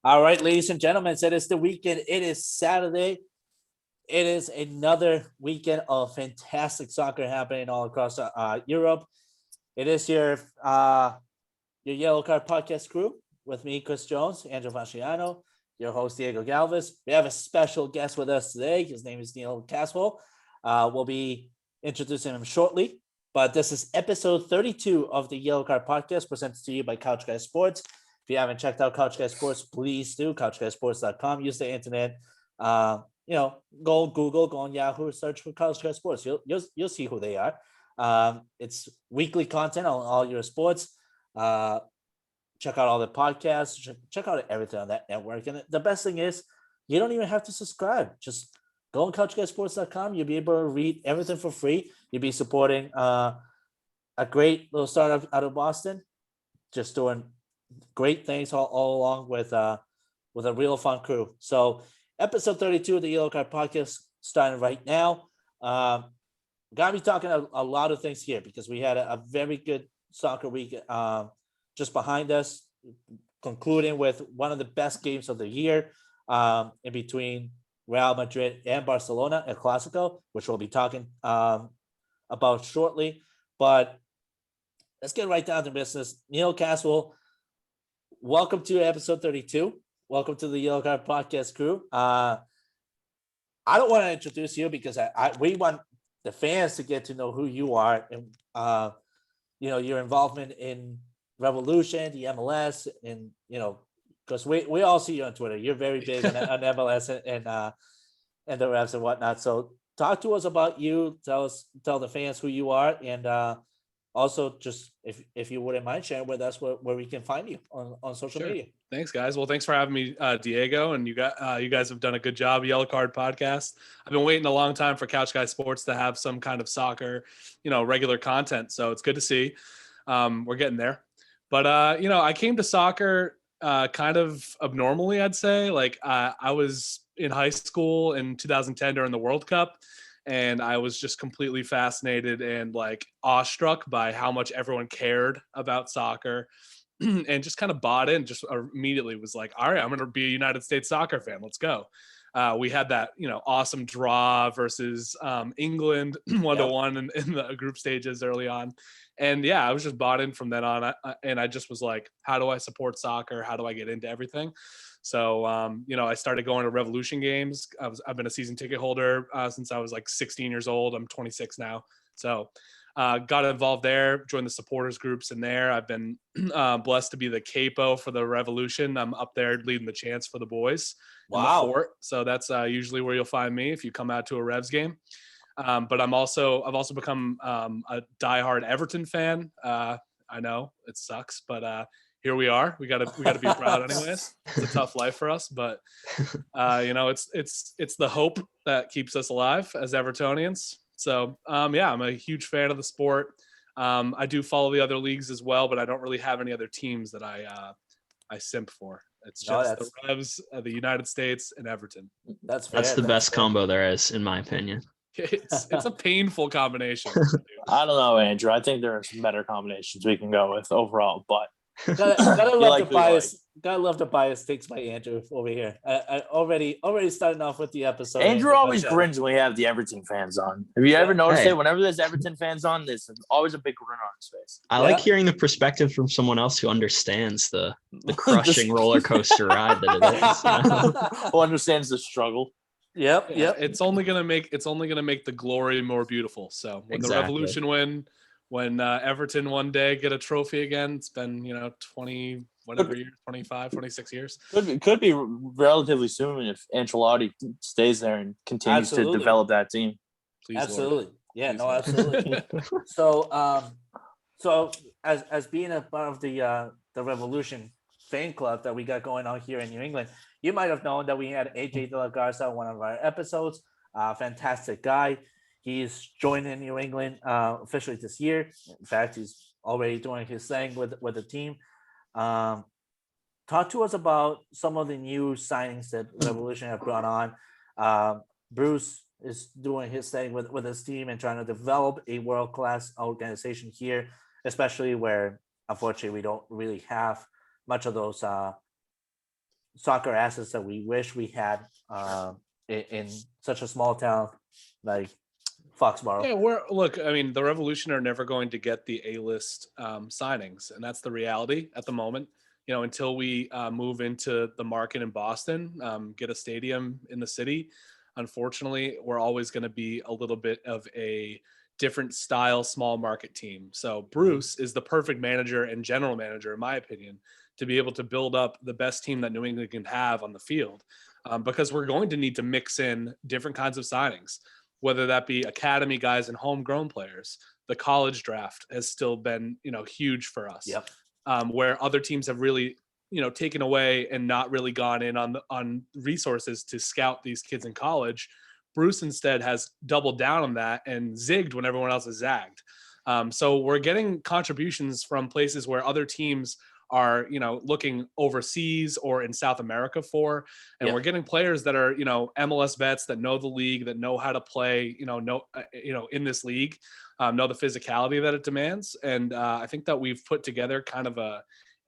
All right, ladies and gentlemen, it is the weekend. It is Saturday. It is another weekend of fantastic soccer happening all across Europe. It is your Yellow Card podcast crew with me, Chris Jones, Andrew Fasciano, your host, Diego Galvez. We have a special guest with us today. His name is Neil Caswell. We'll be introducing him shortly, but this is episode 32 of the Yellow Card podcast presented to you by Couch Guy Sports. If you haven't checked out Couch Guy Sports, please do. CouchGuySports.com. Use the internet. Go Google, go on Yahoo, search for Couch Guy Sports. You'll see who they are. It's weekly content on all your sports. Check out all the podcasts. Check out everything on that network. And the best thing is, you don't even have to subscribe. Just go on CouchGuySports.com. You'll be able to read everything for free. You'll be supporting a great little startup out of Boston, just doing great things all along with a real fun crew. So episode 32 of the Yellow Card podcast starting right now. Gotta be talking a lot of things here because we had a very good soccer week just behind us, concluding with one of the best games of the year in between Real Madrid and Barcelona at Clasico, which we'll be talking about shortly. But let's get right down to business. Neil Caswell, welcome to episode 32. Welcome to the Yellow Card podcast crew. I don't want to introduce you because we want the fans to get to know who you are and your involvement in Revolution, the MLS, and because we all see you on Twitter. You're very big on MLS and the refs and whatnot. So talk to us about you. Tell the fans who you are, and also just if you wouldn't mind sharing with us where we can find you on social media. Thanks, guys. Well, thanks for having me, Diego, and you guys have done a good job. Yellow Card podcast. I've been waiting a long time for Couch Guy Sports to have some kind of soccer, regular content. So it's good to see. We're getting there. But I came to soccer kind of abnormally, I'd say. Like I was in high school in 2010 during the World Cup. And I was just completely fascinated and like awestruck by how much everyone cared about soccer and just kind of bought in, just immediately was like, all right, I'm going to be a United States soccer fan. Let's go. We had that, awesome draw versus England 1-1 in the group stages early on. And yeah, I was just bought in from then on. And I just was like, how do I support soccer? How do I get into everything? So, I started going to Revolution games. I've been a season ticket holder since I was like 16 years old. I'm 26 now. So got involved there, joined the supporters groups in there. I've been blessed to be the capo for the Revolution. I'm up there leading the chants for the boys. Wow. In the fort. So that's usually where you'll find me if you come out to a Revs game. But I've also become a diehard Everton fan. I know it sucks, but here we are. We gotta be proud anyways. It's a tough life for us, but it's the hope that keeps us alive as Evertonians. So I'm a huge fan of the sport. I do follow the other leagues as well, but I don't really have any other teams that I simp for. It's just the Revs, the United States, and Everton. That's the best combo there is, in my opinion. It's a painful combination. I don't know, Andrew. I think there are some better combinations we can go with overall, but gotta love the bias takes by Andrew over here. I already starting off with the episode. Andrew always grins when we have the Everton fans on. Have you ever noticed it? Whenever there's Everton fans on, there's always a big grin on his face. I like hearing the perspective from someone else who understands the crushing roller coaster ride that it is. Who understands the struggle. Yep. It's only gonna make the glory more beautiful. So when the Revolution win, when Everton one day get a trophy again, it's been 20 whatever years, 25, 26 years. Could be relatively soon if Ancelotti stays there and continues to develop that team. Please, absolutely. Lord. Yeah, Please, no, Lord. absolutely. So as being a part of the Revolution fan club that we got going on here in New England, you might have known that we had AJ De La Garza on one of our episodes. Fantastic guy. He's joining New England officially this year. In fact, he's already doing his thing with the team. Talk to us about some of the new signings that Revolution have brought on. Bruce is doing his thing with his team and trying to develop a world-class organization here, especially where, unfortunately, we don't really have much of those soccer assets that we wish we had in such a small town like Foxborough. Yeah, I mean, the Revolution are never going to get the A-list signings, and that's the reality at the moment. Until we move into the market in Boston, get a stadium in the city, unfortunately, we're always going to be a little bit of a different style, small market team. So Bruce is the perfect manager and general manager, in my opinion, to be able to build up the best team that New England can have on the field, because we're going to need to mix in different kinds of signings, whether that be academy guys and homegrown players. The college draft has still been, huge for us. Yep. Where other teams have really, taken away and not really gone in on resources to scout these kids in college. Bruce instead has doubled down on that and zigged when everyone else has zagged. So we're getting contributions from places where other teams are, looking overseas or in South America for, and we're getting players that are, MLS vets that know the league, that know how to play, in this league, know the physicality that it demands. And I think that we've put together kind of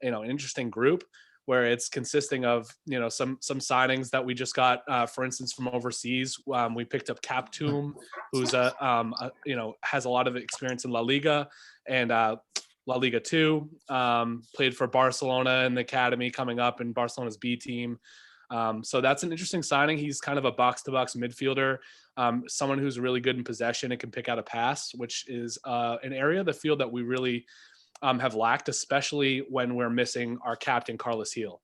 an interesting group where it's consisting of, some signings that we just got, for instance, from overseas. We picked up Captum, who's has a lot of experience in La Liga and La Liga 2, played for Barcelona in the academy coming up in Barcelona's B team. So that's an interesting signing. He's kind of a box-to-box midfielder, someone who's really good in possession and can pick out a pass, which is an area of the field that we really have lacked, especially when we're missing our captain, Carlos Heel.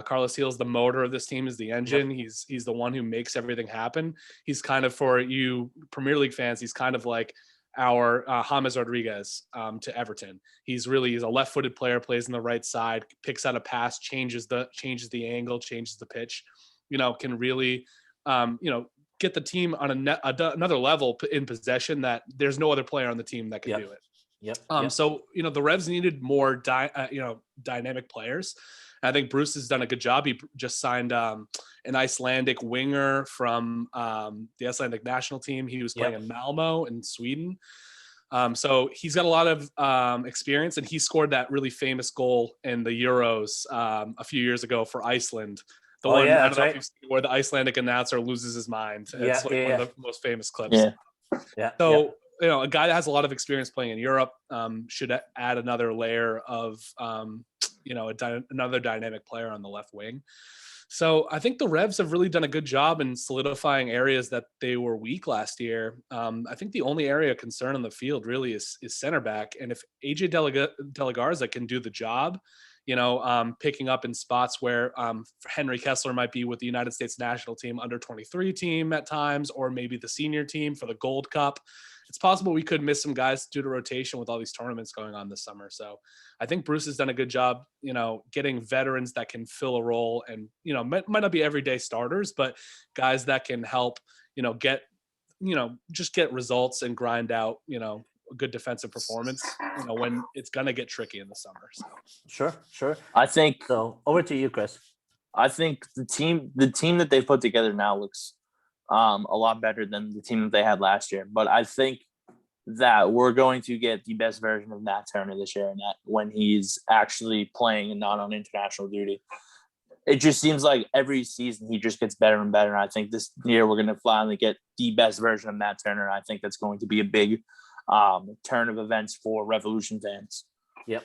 Carlos Heel is the motor of this team, is the engine. Yep. He's the one who makes everything happen. He's kind of, for you Premier League fans, he's kind of like our James Rodriguez to Everton. He's a left-footed player, plays on the right side, picks out a pass, changes the angle, changes the pitch, can really, get the team on another level in possession that there's no other player on the team that can do it. Yep. So, the Revs needed more, dynamic players. I think Bruce has done a good job. He just signed an Icelandic winger from the Icelandic national team. He was playing in Malmo in Sweden. So he's got a lot of experience, and he scored that really famous goal in the Euros a few years ago for Iceland. The one, I don't know if you've seen, where the Icelandic announcer loses his mind. It's one of the most famous clips. So, a guy that has a lot of experience playing in Europe should add another layer of, another dynamic player on the left wing. So I think the Revs have really done a good job in solidifying areas that they were weak last year. I think the only area of concern on the field really is center back. And if AJ De La Garza can do the job, picking up in spots where Henry Kessler might be with the United States national team under 23 team at times, or maybe the senior team for the Gold Cup, it's possible we could miss some guys due to rotation with all these tournaments going on this summer. So I think Bruce has done a good job, getting veterans that can fill a role and, might not be everyday starters, but guys that can help, just get results and grind out, a good defensive performance, when it's going to get tricky in the summer. So. Sure. I think so. Over to you, Chris. I think the team that they put together now looks a lot better than the team that they had last year. But I think that we're going to get the best version of Matt Turner this year, and that when he's actually playing and not on international duty. It just seems like every season he just gets better and better. And I think this year we're going to finally get the best version of Matt Turner. I think that's going to be a big turn of events for Revolution fans. Yep.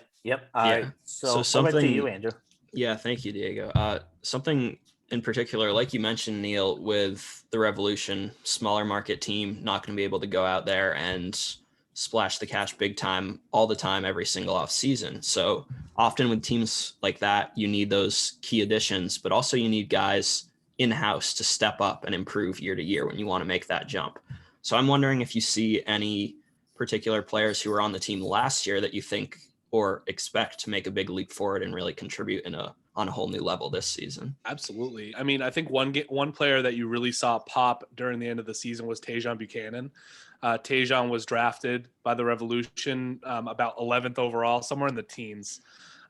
All right. So something over to you, Andrew. Yeah, thank you, Diego. Something in particular, like you mentioned, Neil, with the Revolution, smaller market team, not going to be able to go out there and splash the cash big time all the time, every single off season. So often with teams like that, you need those key additions, but also you need guys in-house to step up and improve year to year when you want to make that jump. So I'm wondering if you see any particular players who were on the team last year that you think or expect to make a big leap forward and really contribute on a whole new level this season. Absolutely. I mean, I think one player that you really saw pop during the end of the season was Tajon Buchanan. Tajon was drafted by the Revolution about 11th overall, somewhere in the teens.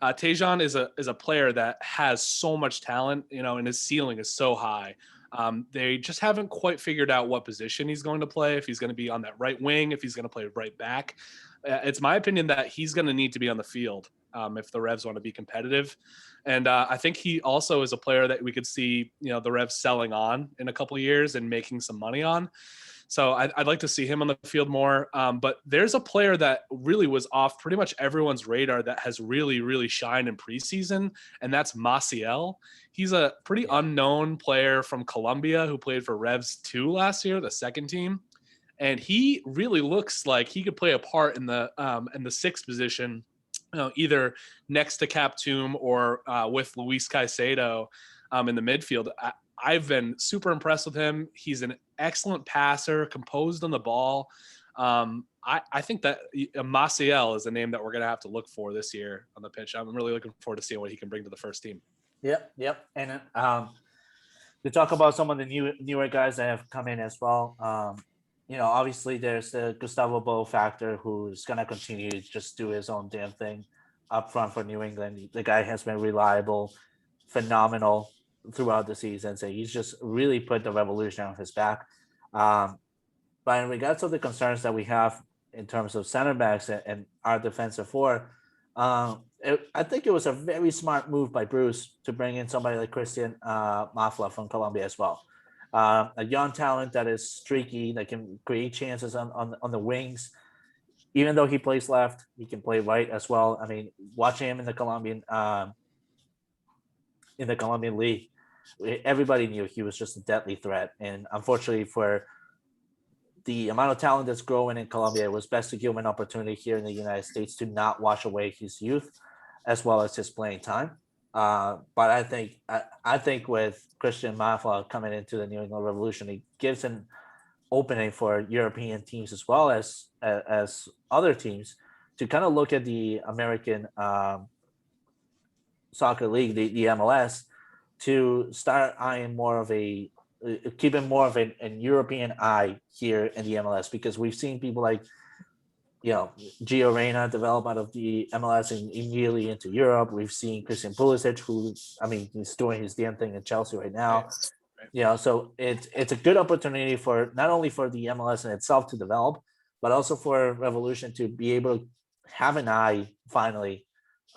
Tajon is a player that has so much talent, and his ceiling is so high. They just haven't quite figured out what position he's going to play, if he's going to be on that right wing, if he's going to play right back. It's my opinion that he's going to need to be on the field if the Revs want to be competitive. And I think he also is a player that we could see, the Revs selling on in a couple of years and making some money on. So I'd like to see him on the field more. But there's a player that really was off pretty much everyone's radar that has really, really shined in preseason, and that's Maciel. He's a pretty unknown player from Colombia who played for Revs 2 last year, the second team. And he really looks like he could play a part in the sixth position, either next to Captum or with Luis Caicedo in the midfield. I've been super impressed with him. He's an excellent passer, composed on the ball. I think that Maciel is a name that we're going to have to look for this year on the pitch. I'm really looking forward to seeing what he can bring to the first team. Yep. And to talk about some of the newer guys that have come in as well, obviously there's the Gustavo Bo factor, who's going to continue to just do his own damn thing up front for New England. The guy has been reliable, phenomenal throughout the season. So he's just really put the Revolution on his back. But in regards to the concerns that we have in terms of center backs and our defensive four, I think it was a very smart move by Bruce to bring in somebody like Christian Mafla from Colombia as well. A young talent that is streaky, that can create chances on the wings. Even though he plays left, he can play right as well. I mean, watching him in the Colombian league, everybody knew he was just a deadly threat. And unfortunately, for the amount of talent that's growing in Colombia, it was best to give him an opportunity here in the United States to not wash away his youth as well as his playing time. But I think with Christian Mafla coming into the New England Revolution, it gives an opening for European teams as well as other teams to kind of look at the American soccer league, the MLS, to start eyeing keeping more of an European eye here in the MLS, because we've seen people like Gio Reyna develop out of the MLS and immediately into Europe. We've seen Christian Pulisic, he's doing his damn thing in Chelsea right now. Right. So it's a good opportunity for not only for the MLS in itself to develop, but also for Revolution to be able to have an eye finally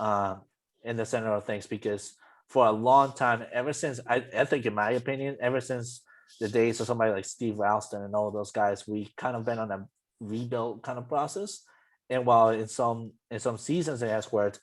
in the center of things, because for a long time, ever since I think, in my opinion, ever since the days of somebody like Steve Ralston and all of those guys, we kind of been on a rebuild kind of process. And while in some seasons it has worked,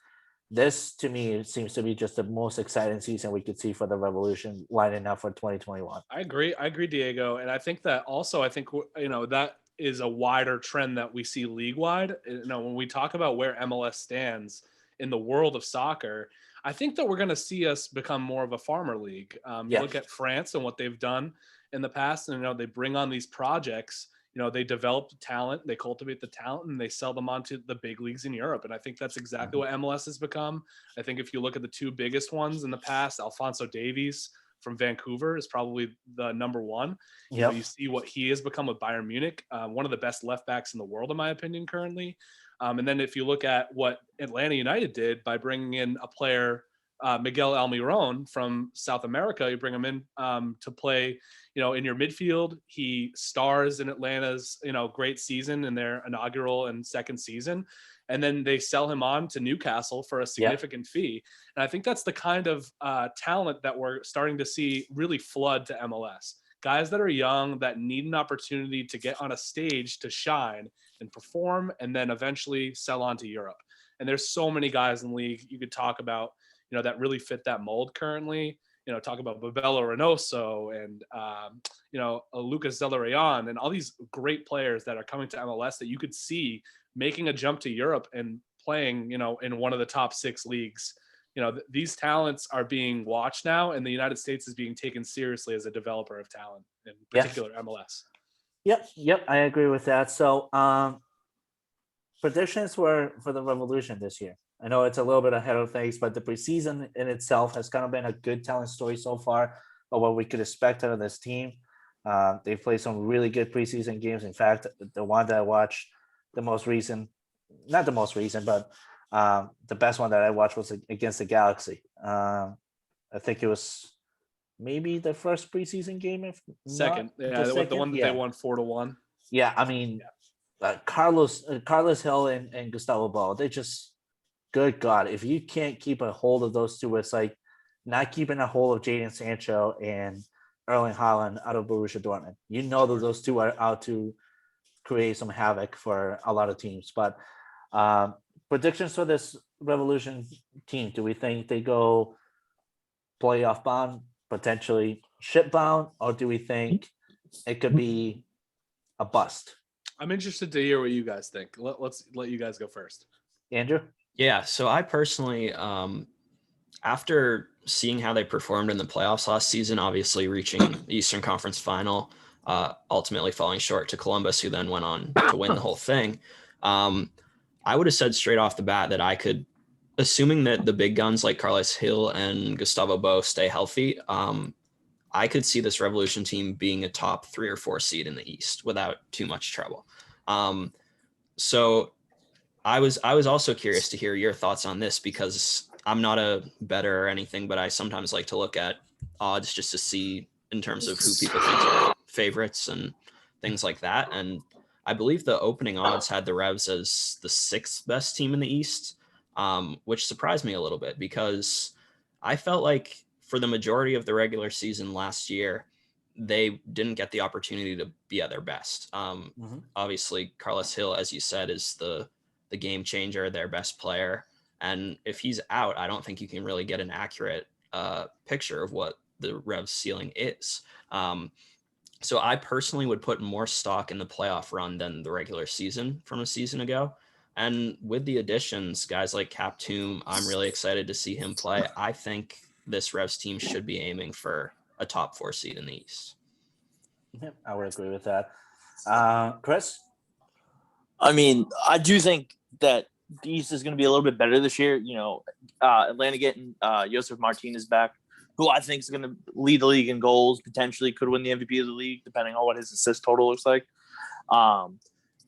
this to me seems to be just the most exciting season we could see for the Revolution lining up for 2021. I agree, Diego. And I think that that is a wider trend that we see league wide. When we talk about where MLS stands in the world of soccer, I think that we're going to see us become more of a farmer league. You look at France and what they've done in the past, and they bring on these projects. They develop talent, they cultivate the talent, and they sell them onto the big leagues in Europe. And I think that's exactly what MLS has become. I think if you look at the two biggest ones in the past, Alphonso Davies from Vancouver is probably the number one. You see what he has become with Bayern Munich, one of the best left backs in the world, in my opinion, currently. And then if you look at what Atlanta United did by bringing in a player, Miguel Almiron from South America, you bring him in to play, in your midfield. He stars in Atlanta's, great season in their inaugural and second season. And then they sell him on to Newcastle for a significant fee. And I think that's the kind of talent that we're starting to see really flood to MLS. Guys that are young, that need an opportunity to get on a stage to shine and perform, and then eventually sell on to Europe. And there's so many guys in the league you could talk about, that really fit that mold currently. Talk about Babelo Reynoso and, Lucas Zelarayan and all these great players that are coming to MLS that you could see making a jump to Europe and playing, in one of the top 6 leagues. These talents are being watched now, and the United States is being taken seriously as a developer of talent, in particular MLS. Yep, I agree with that. So predictions for the Revolution this year. I know it's a little bit ahead of things, but the preseason in itself has kind of been a good telling story so far of what we could expect out of this team. They've played some really good preseason games. In fact, the one that I watched, the best one that I watched was against the Galaxy. I think it was maybe the first preseason game. Second, the one that they won 4-1. Yeah, I mean, Carlos Hill and Gustavo Bo, they just good God, if you can't keep a hold of those two, it's like not keeping a hold of Jadon Sancho and Erling Haaland out of Borussia Dortmund. You know that those two are out to create some havoc for a lot of teams. But predictions for this Revolution team, do we think they go playoff bound, potentially ship bound, or do we think it could be a bust? I'm interested to hear what you guys think. Let's let you guys go first. Andrew? Yeah, so I personally, after seeing how they performed in the playoffs last season, obviously reaching the Eastern Conference Final, ultimately falling short to Columbus, who then went on to win the whole thing. I would have said straight off the bat that I could, assuming that the big guns like Carlos Hill and Gustavo Bo stay healthy, I could see this Revolution team being a top 3 or 4 seed in the East without too much trouble. So I was also curious to hear your thoughts on this, because I'm not a bettor or anything, but I sometimes like to look at odds just to see in terms of who people think are favorites and things like that. And I believe the opening odds had the Revs as the 6th best team in the East, which surprised me a little bit, because I felt like for the majority of the regular season last year, they didn't get the opportunity to be at their best. Obviously, Carlos Hill, as you said, is the game changer, their best player. And if he's out, I don't think you can really get an accurate picture of what the Revs ceiling is. So I personally would put more stock in the playoff run than the regular season from a season ago. And with the additions, guys like Cap Toom, I'm really excited to see him play. I think this Revs team should be aiming for a top 4 seed in the East. Yep, I would agree with that. Chris? I mean, I do think that the East is going to be a little bit better this year. You know, Atlanta getting Josef Martinez back, who I think is going to lead the league in goals, potentially could win the MVP of the league, depending on what his assist total looks like.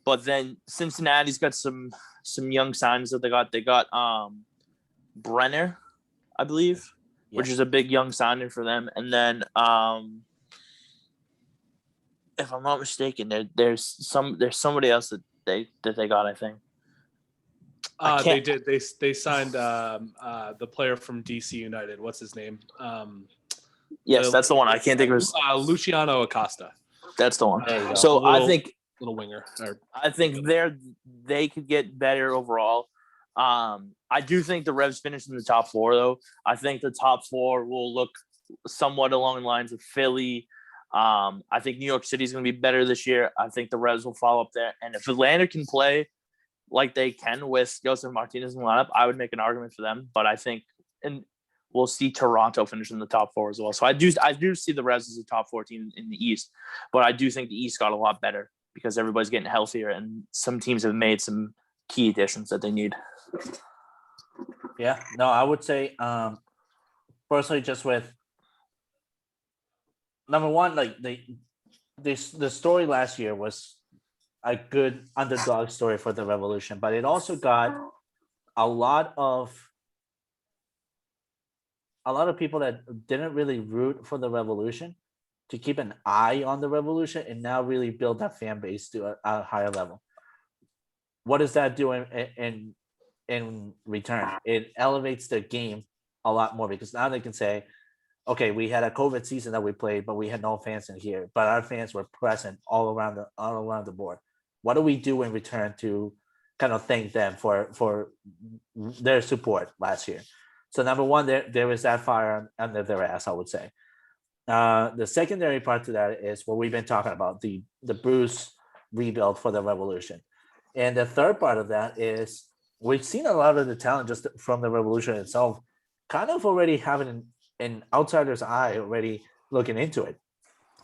But then Cincinnati's got some young signings that they got. They got Brenner, I believe, which is a big young signing for them. And then, if I'm not mistaken, there's somebody else that they got, I think. They did. They signed the player from DC United. What's his name? Yes, that's the one. I can't think of his. Luciano Acosta. That's the one. There you go. So I think little winger. I think they could get better overall. I do think the Revs finish in the top 4, though. I think the top 4 will look somewhat along the lines of Philly. I think New York City is going to be better this year. I think the Revs will follow up there. And if Atlanta can play like they can with Josef Martinez in the lineup, I would make an argument for them. But I think, and we'll see Toronto finish in the top 4 as well. So I do see the Revs as a top 4 team in the East. But I do think the East got a lot better because everybody's getting healthier and some teams have made some key additions that they need. Yeah, no, I would say personally, just with number one, like the story last year was a good underdog story for the Revolution, but it also got a lot of people that didn't really root for the Revolution to keep an eye on the Revolution and now really build that fan base to a higher level. What does that do in return? It elevates the game a lot more because now they can say, okay, we had a COVID season that we played, but we had no fans in here, but our fans were present all around the board. What do we do in return to kind of thank them for their support last year? So number one, there was that fire under their ass, I would say. The secondary part to that is what we've been talking about, the Bruce rebuild for the Revolution. And the third part of that is we've seen a lot of the talent just from the Revolution itself kind of already having an outsider's eye already looking into it.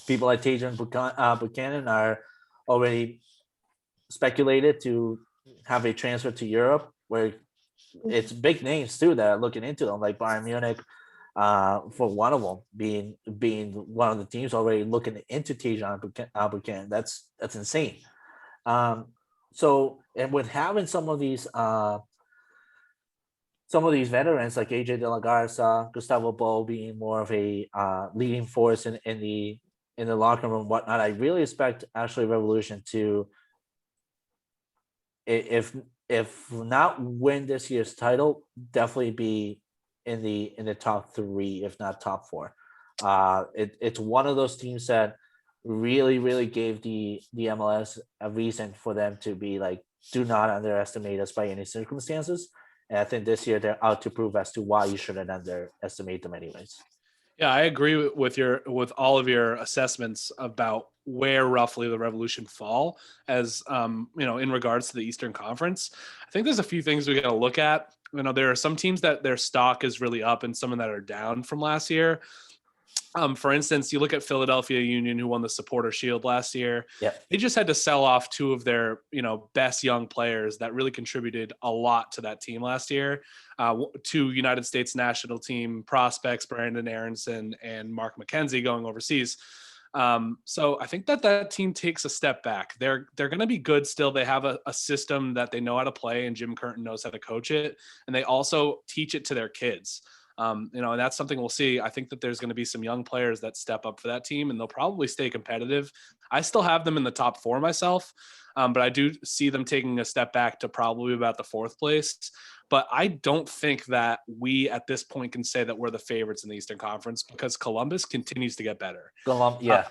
People like Tajon Buchanan are already speculated to have a transfer to Europe, where it's big names too that are looking into them, like Bayern Munich, for one of them being one of the teams already looking into Tajon Buchanan. That's insane. So, and with having some of these veterans like AJ De La Garza, Gustavo Bo being more of a leading force in the locker room and whatnot, I really expect actually Revolution to, if if not win this year's title, definitely be in the top 3, if not top 4. It's one of those teams that really gave the MLS a reason for them to be like, do not underestimate us by any circumstances. And I think this year they're out to prove as to why you shouldn't underestimate them anyways. Yeah, I agree with all of your assessments about where roughly the Revolution fall as in regards to the Eastern Conference. I think there's a few things we got to look at. There are some teams that their stock is really up and some that are down from last year. For instance, you look at Philadelphia Union, who won the Supporter Shield last year. Yeah. They just had to sell off 2 of their, best young players that really contributed a lot to that team last year. 2 United States national team prospects, Brandon Aronson and Mark McKenzie, going overseas. So I think that team takes a step back. They're going to be good still. They have a system that they know how to play, and Jim Curtin knows how to coach it. And they also teach it to their kids. And that's something we'll see. I think that there's going to be some young players that step up for that team, and they'll probably stay competitive. I still have them in the top 4 myself, but I do see them taking a step back to probably about the 4th place. But I don't think that we at this point can say that we're the favorites in the Eastern Conference, because Columbus continues to get better. Yeah.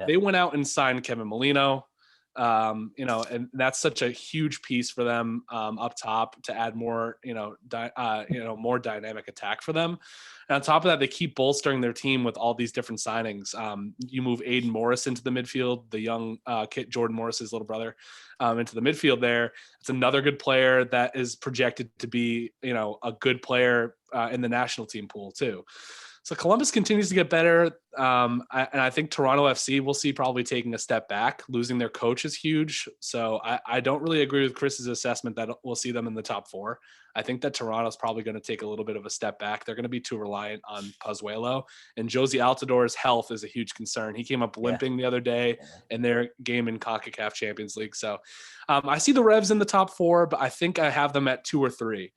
They went out and signed Kevin Molino. And that's such a huge piece for them up top to add more, more dynamic attack for them. And on top of that, they keep bolstering their team with all these different signings. You move Aiden Morris into the midfield, the young kid, Jordan Morris's little brother, into the midfield there. It's another good player that is projected to be, a good player in the national team pool too. So Columbus continues to get better. And I think Toronto FC will see probably taking a step back. Losing their coach is huge. So I don't really agree with Chris's assessment that we'll see them in the top 4. I think that Toronto's probably going to take a little bit of a step back. They're going to be too reliant on Pozuelo. And Josie Altidor's health is a huge concern. He came up limping the other day in their game in CONCACAF Champions League. So I see the Revs in the top 4, but I think I have them at 2 or 3.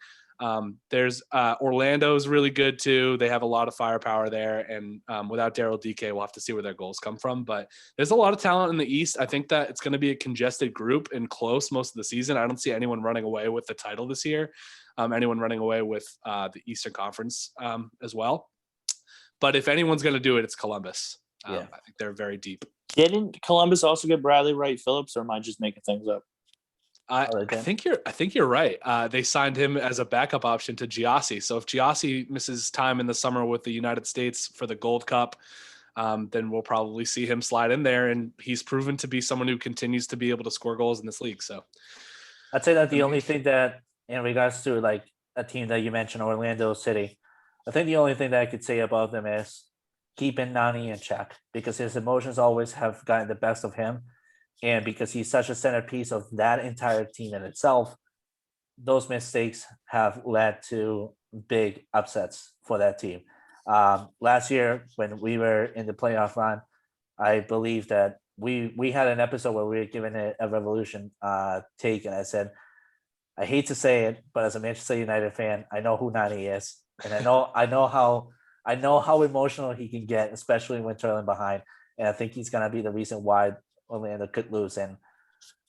There's Orlando's really good too. They have a lot of firepower there, and without Daryl DK, we'll have to see where their goals come from. But there's a lot of talent in the East. I think that it's going to be a congested group and close most of the season. I don't see anyone running away with the title this year. Anyone running away with the Eastern Conference as well. But if anyone's going to do it, it's Columbus. I think they're very deep. Didn't Columbus also get Bradley Wright Phillips, or am I just making things up? I think you're right. They signed him as a backup option to Giassi. So if Giassi misses time in the summer with the United States for the Gold Cup, then we'll probably see him slide in there. And he's proven to be someone who continues to be able to score goals in this league. So I'd say that the only thing that, in regards to like a team that you mentioned, Orlando City, I think the only thing that I could say about them is keeping Nani in check, because his emotions always have gotten the best of him. And because he's such a centerpiece of that entire team in itself, those mistakes have led to big upsets for that team. Last year, when we were in the playoff run, I believe that we had an episode where we were given a Revolution take, and I said, I hate to say it, but as a Manchester United fan, I know who Nani is, and I know how emotional he can get, especially when trailing behind. And I think he's gonna be the reason why Orlando could lose, and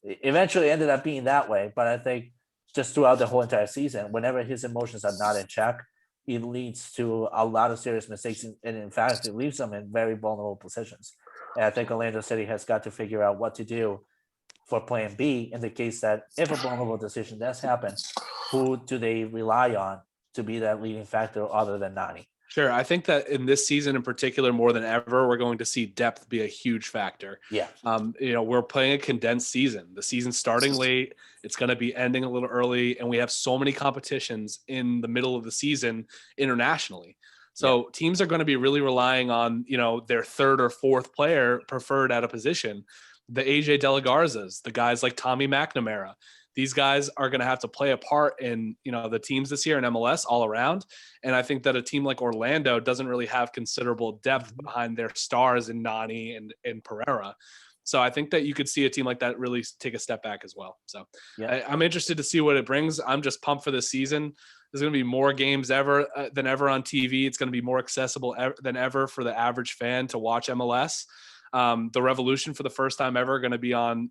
eventually ended up being that way. But I think just throughout the whole entire season, whenever his emotions are not in check, he leads to a lot of serious mistakes, and in fact, it leaves them in very vulnerable positions. And I think Orlando City has got to figure out what to do for plan B in the case that if a vulnerable decision does happen, who do they rely on to be that leading factor other than Nani? Sure. I think that in this season in particular, more than ever, we're going to see depth be a huge factor. Yeah. We're playing a condensed season. The season's starting late. It's going to be ending a little early. And we have so many competitions in the middle of the season internationally. So teams are going to be really relying on, their 3rd or 4th player preferred at a position. The AJ De La Garzas, the guys like Tommy McNamara. These guys are going to have to play a part in, the teams this year in MLS all around. And I think that a team like Orlando doesn't really have considerable depth behind their stars in Nani and Pereira. So I think that you could see a team like that really take a step back as well. So I'm interested to see what it brings. I'm just pumped for this season. There's going to be more games than ever on TV. It's going to be more accessible than ever for the average fan to watch MLS. The Revolution for the first time ever going to be on,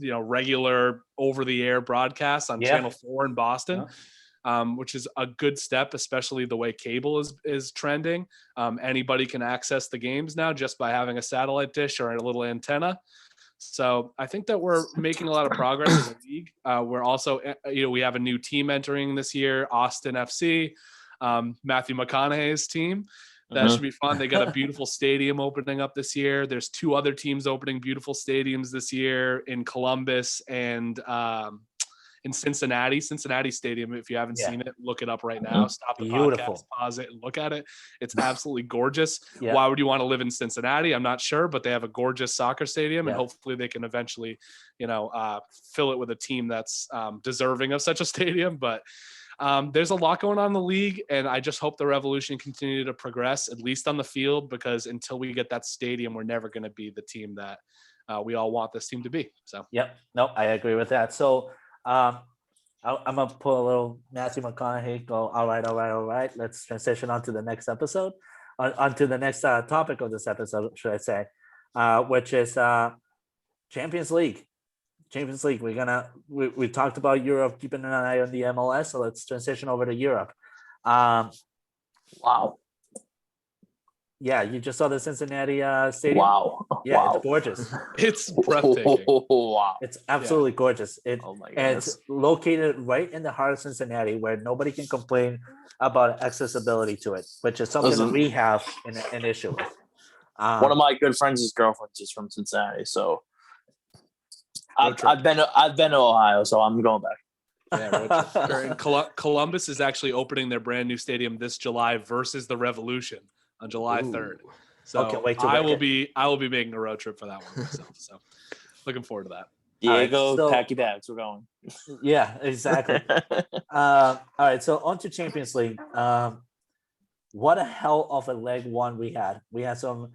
regular over-the-air broadcasts on Channel 4 in Boston, which is a good step, especially the way cable is trending. Anybody can access the games now just by having a satellite dish or a little antenna. So I think that we're making a lot of progress as a league. We're also, we have a new team entering this year, Austin FC, Matthew McConaughey's team. That should be fun. They got a beautiful stadium opening up this year. There's 2 other teams opening beautiful stadiums this year in Columbus and in Cincinnati Stadium. If you haven't seen it, look it up right now. Stop the podcast, pause it, and look at it. It's absolutely gorgeous. Why would you want to live in Cincinnati? I'm not sure, but they have a gorgeous soccer stadium, and hopefully they can eventually, fill it with a team that's deserving of such a stadium. But there's a lot going on in the league, and I just hope the Revolution continue to progress, at least on the field, because until we get that stadium, we're never going to be the team that we all want this team to be. So, I agree with that. So, I'm gonna pull a little Matthew McConaughey. Go, all right. Let's transition on to the next episode, onto the next topic of this episode, should I say, which is Champions League. We talked about Europe, keeping an eye on the MLS, so let's transition over to Europe. Wow. Yeah, you just saw the Cincinnati stadium. Wow. It's gorgeous. It's breathtaking. Wow. It's absolutely gorgeous. Oh my And goodness. it's located right in the heart of Cincinnati, where nobody can complain about accessibility to it, which is something that we have an issue with. One of my good friends' girlfriends is from Cincinnati, so I've been to Ohio, so I'm going back. And Columbus is actually opening their brand new stadium this July versus the Revolution on July 3rd. So I will be making a road trip for that one myself. So looking forward to that. Diego, pack your bags. We're going. Yeah, exactly. All right, so on to Champions League. What a hell of a leg one we had. We had some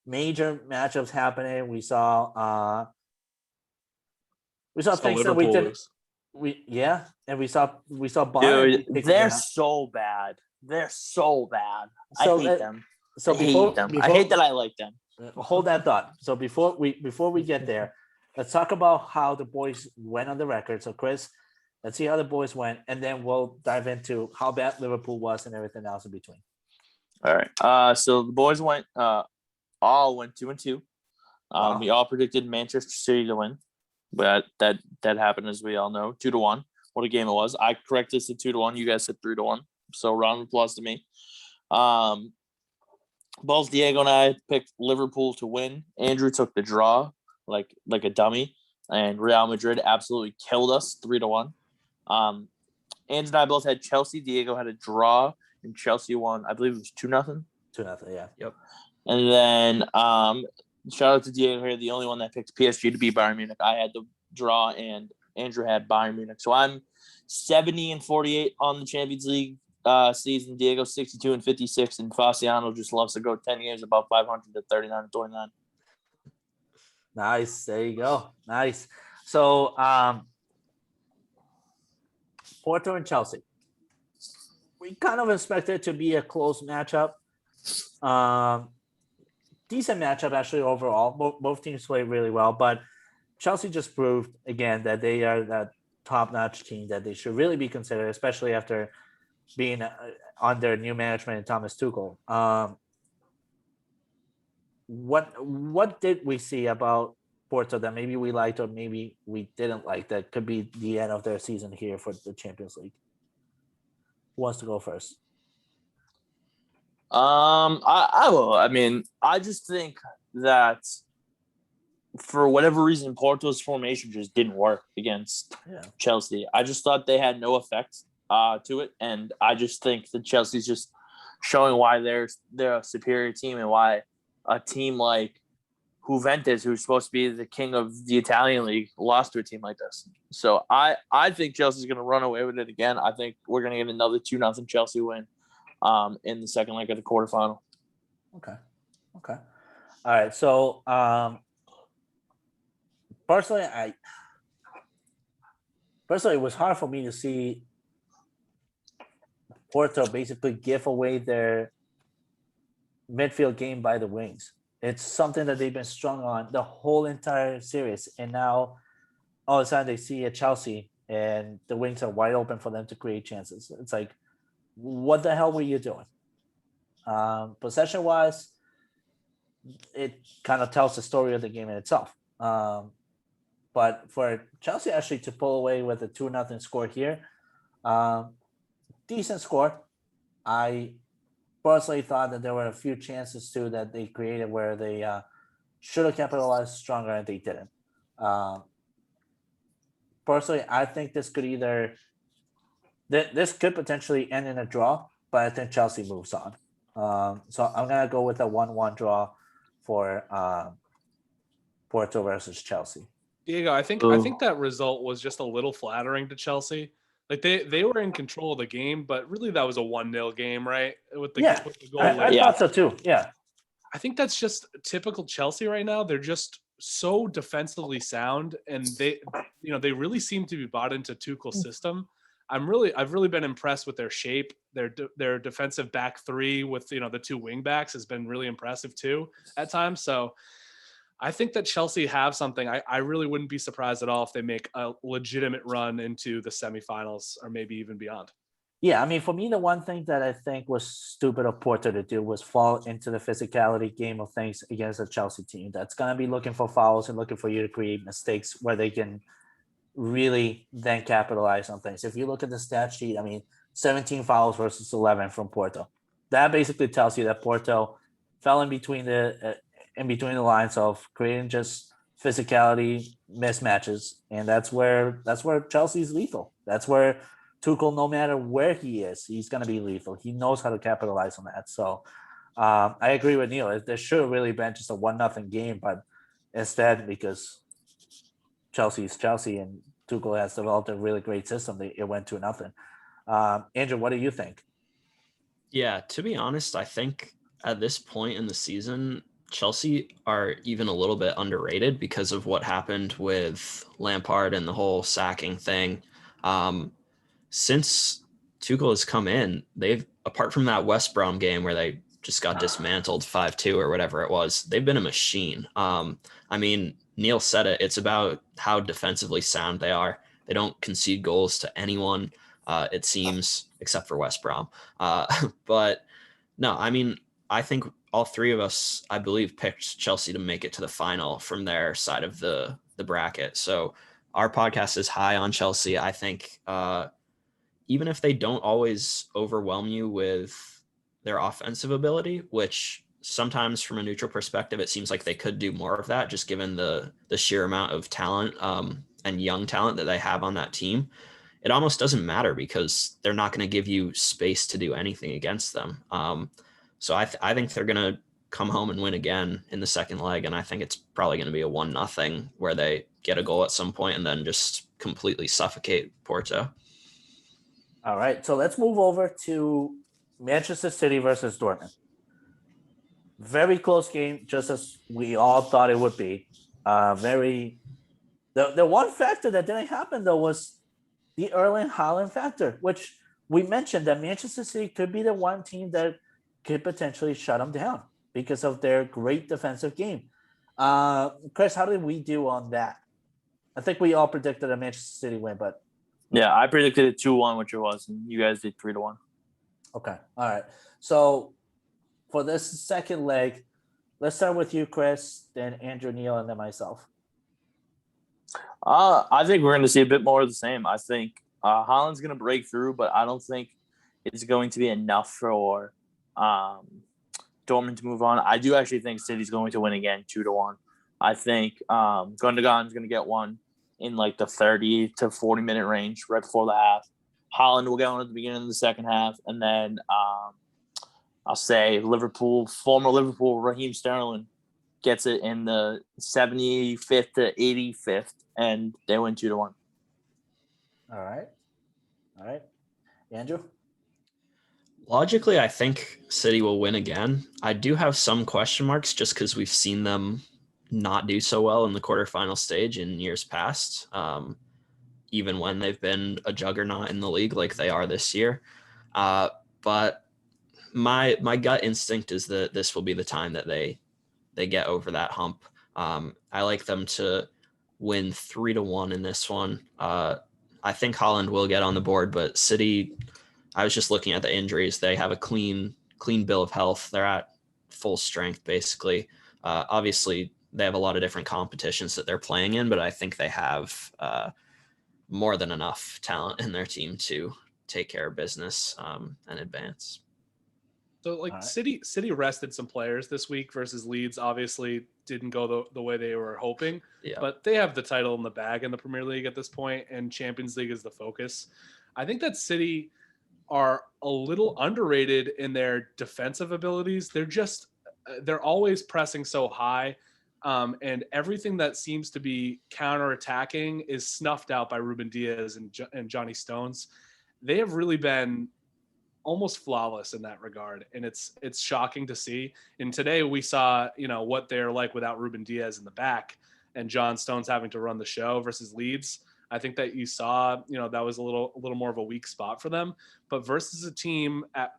major matchups happening. We saw things that we did. And we saw Bayern. Dude, they're so bad. They're so bad. I hate them. So I hate that I like them. Hold that thought. So before we get there, let's talk about how the boys went on the record. So Chris, let's see how the boys went, and then we'll dive into how bad Liverpool was and everything else in between. All right. So the boys went 2-2. We all predicted Manchester City to win, but that happened, as we all know, 2-1. What a game it was! I corrected to 2-1. You guys said 3-1. So round of applause to me. Both Diego and I picked Liverpool to win. Andrew took the draw like a dummy, and Real Madrid absolutely killed us 3-1. Andrew and I both had Chelsea. Diego had a draw, and Chelsea won. I believe it was 2-0. 2-0. Yeah. Yep. And then shout out to Diego here, the only one that picked PSG to beat Bayern Munich. I had the draw, and Andrew had Bayern Munich. So I'm 70-48 on the Champions League season. Diego 62-56, and Faciano just loves to go 10 years above 500 to 39-29. Nice. There you go. Nice. So Porto and Chelsea. We kind of expected it to be a close matchup. Decent matchup actually overall. Both teams played really well, but Chelsea just proved again that they are that top-notch team that they should really be considered, especially after being under new management in Thomas Tuchel. What did we see about Porto that maybe we liked or maybe we didn't like that could be the end of their season here for the Champions League? Who wants to go first? I will. I mean, I just think that for whatever reason, Porto's formation just didn't work against Chelsea. I just thought they had no effect to it, and I just think that Chelsea's just showing why they're a superior team and why a team like Juventus, who's supposed to be the king of the Italian league, lost to a team like this. So I think Chelsea's going to run away with it again. I think we're going to get another 2-0 Chelsea win in the second leg of the quarterfinal. Okay. All right. So personally, it was hard for me to see Porto basically give away their midfield game by the wings. It's something that they've been strung on the whole entire series, and now all of a sudden they see a Chelsea and the wings are wide open for them to create chances. It's like, what the hell were you doing? Possession wise, it kind of tells the story of the game in itself. But for Chelsea actually to pull away with a 2-0 score here, decent score. I personally thought that there were a few chances too that they created where they should have capitalized stronger and they didn't. Personally, I think this could this could potentially end in a draw, but I think Chelsea moves on. So I'm gonna go with a 1-1 draw for Porto versus Chelsea. Diego, I think that result was just a little flattering to Chelsea. Like they were in control of the game, but really that was a 1-0 game, right? With the goal. I thought so too. Yeah. I think that's just typical Chelsea right now. They're just so defensively sound, and they really seem to be bought into Tuchel's system. I've really been impressed with their shape. Their defensive back three with the two wing backs has been really impressive too at times. So I think that Chelsea have something. I really wouldn't be surprised at all if they make a legitimate run into the semifinals or maybe even beyond. Yeah, I mean, for me, the one thing that I think was stupid of Porto to do was fall into the physicality game of things against a Chelsea team that's going to be looking for fouls and looking for you to create mistakes where they can really then capitalize on things. If you look at the stat sheet, I mean, 17 fouls versus 11 from Porto. That basically tells you that Porto fell in between the lines of creating just physicality mismatches, and that's where Chelsea's lethal. That's where Tuchel, no matter where he is, he's going to be lethal. He knows how to capitalize on that. So I agree with Neil. There should have really been just a 1-0 game, but instead, because Chelsea is Chelsea and Tuchel has developed a really great system, it went 2-0. Andrew, what do you think? Yeah, to be honest, I think at this point in the season, Chelsea are even a little bit underrated because of what happened with Lampard and the whole sacking thing. Since Tuchel has come in, they've, apart from that West Brom game where they just got dismantled 5-2 or whatever it was, they've been a machine. I mean, Neil said it. It's about how defensively sound they are. They don't concede goals to anyone, it seems, except for West Brom. But no, I mean, I think all three of us, I believe, picked Chelsea to make it to the final from their side of the bracket. So our podcast is high on Chelsea. I think even if they don't always overwhelm you with their offensive ability, which sometimes from a neutral perspective, it seems like they could do more of that, just given the sheer amount of talent and young talent that they have on that team. It almost doesn't matter because they're not going to give you space to do anything against them. So I think they're going to come home and win again in the second leg. And I think it's probably going to be a 1-0 where they get a goal at some point and then just completely suffocate Porto. All right, so let's move over to Manchester City versus Dortmund. Very close game, just as we all thought it would be. The one factor that didn't happen, though, was the Erling Haaland factor, which we mentioned that Manchester City could be the one team that could potentially shut them down because of their great defensive game. Chris, how did we do on that? I think we all predicted a Manchester City win, but yeah, I predicted it 2-1, which it was, and you guys did 3-1. Okay, all right. So for this second leg, let's start with you, Chris, then Andrew, Neil, and then myself. I think we're going to see a bit more of the same. I think Haaland's going to break through, but I don't think it's going to be enough for Dortmund to move on. I do actually think City's going to win again, 2-1. I think Gundogan's going to get one in like the 30 to 40 minute range right before the half. Haaland will get one at the beginning of the second half, and then I'll say former Liverpool Raheem Sterling gets it in the 75th to 85th, and they win 2-1. All right. Andrew? Logically, I think City will win again. I do have some question marks just because we've seen them not do so well in the quarterfinal stage in years past, even when they've been a juggernaut in the league like they are this year. But my gut instinct is that this will be the time that they they get over that hump. I like them to win 3-1 in this one. I think Holland will get on the board, but City, I was just looking at the injuries. They have a clean bill of health. They're at full strength, basically. Obviously, they have a lot of different competitions that they're playing in, but I think they have more than enough talent in their team to take care of business and advance. So like All right. City rested some players this week versus Leeds. Obviously didn't go the way they were hoping, but they have the title in the bag in the Premier League at this point, and Champions League is the focus. I think that City are a little underrated in their defensive abilities. They're always pressing so high, and everything that seems to be counter-attacking is snuffed out by Ruben Diaz and Johnny Stones. They have really been almost flawless in that regard, and it's shocking to see. And today we saw what they're like without Ruben Diaz in the back and John Stones having to run the show versus Leeds. I think that you saw that was a little more of a weak spot for them, but versus a team at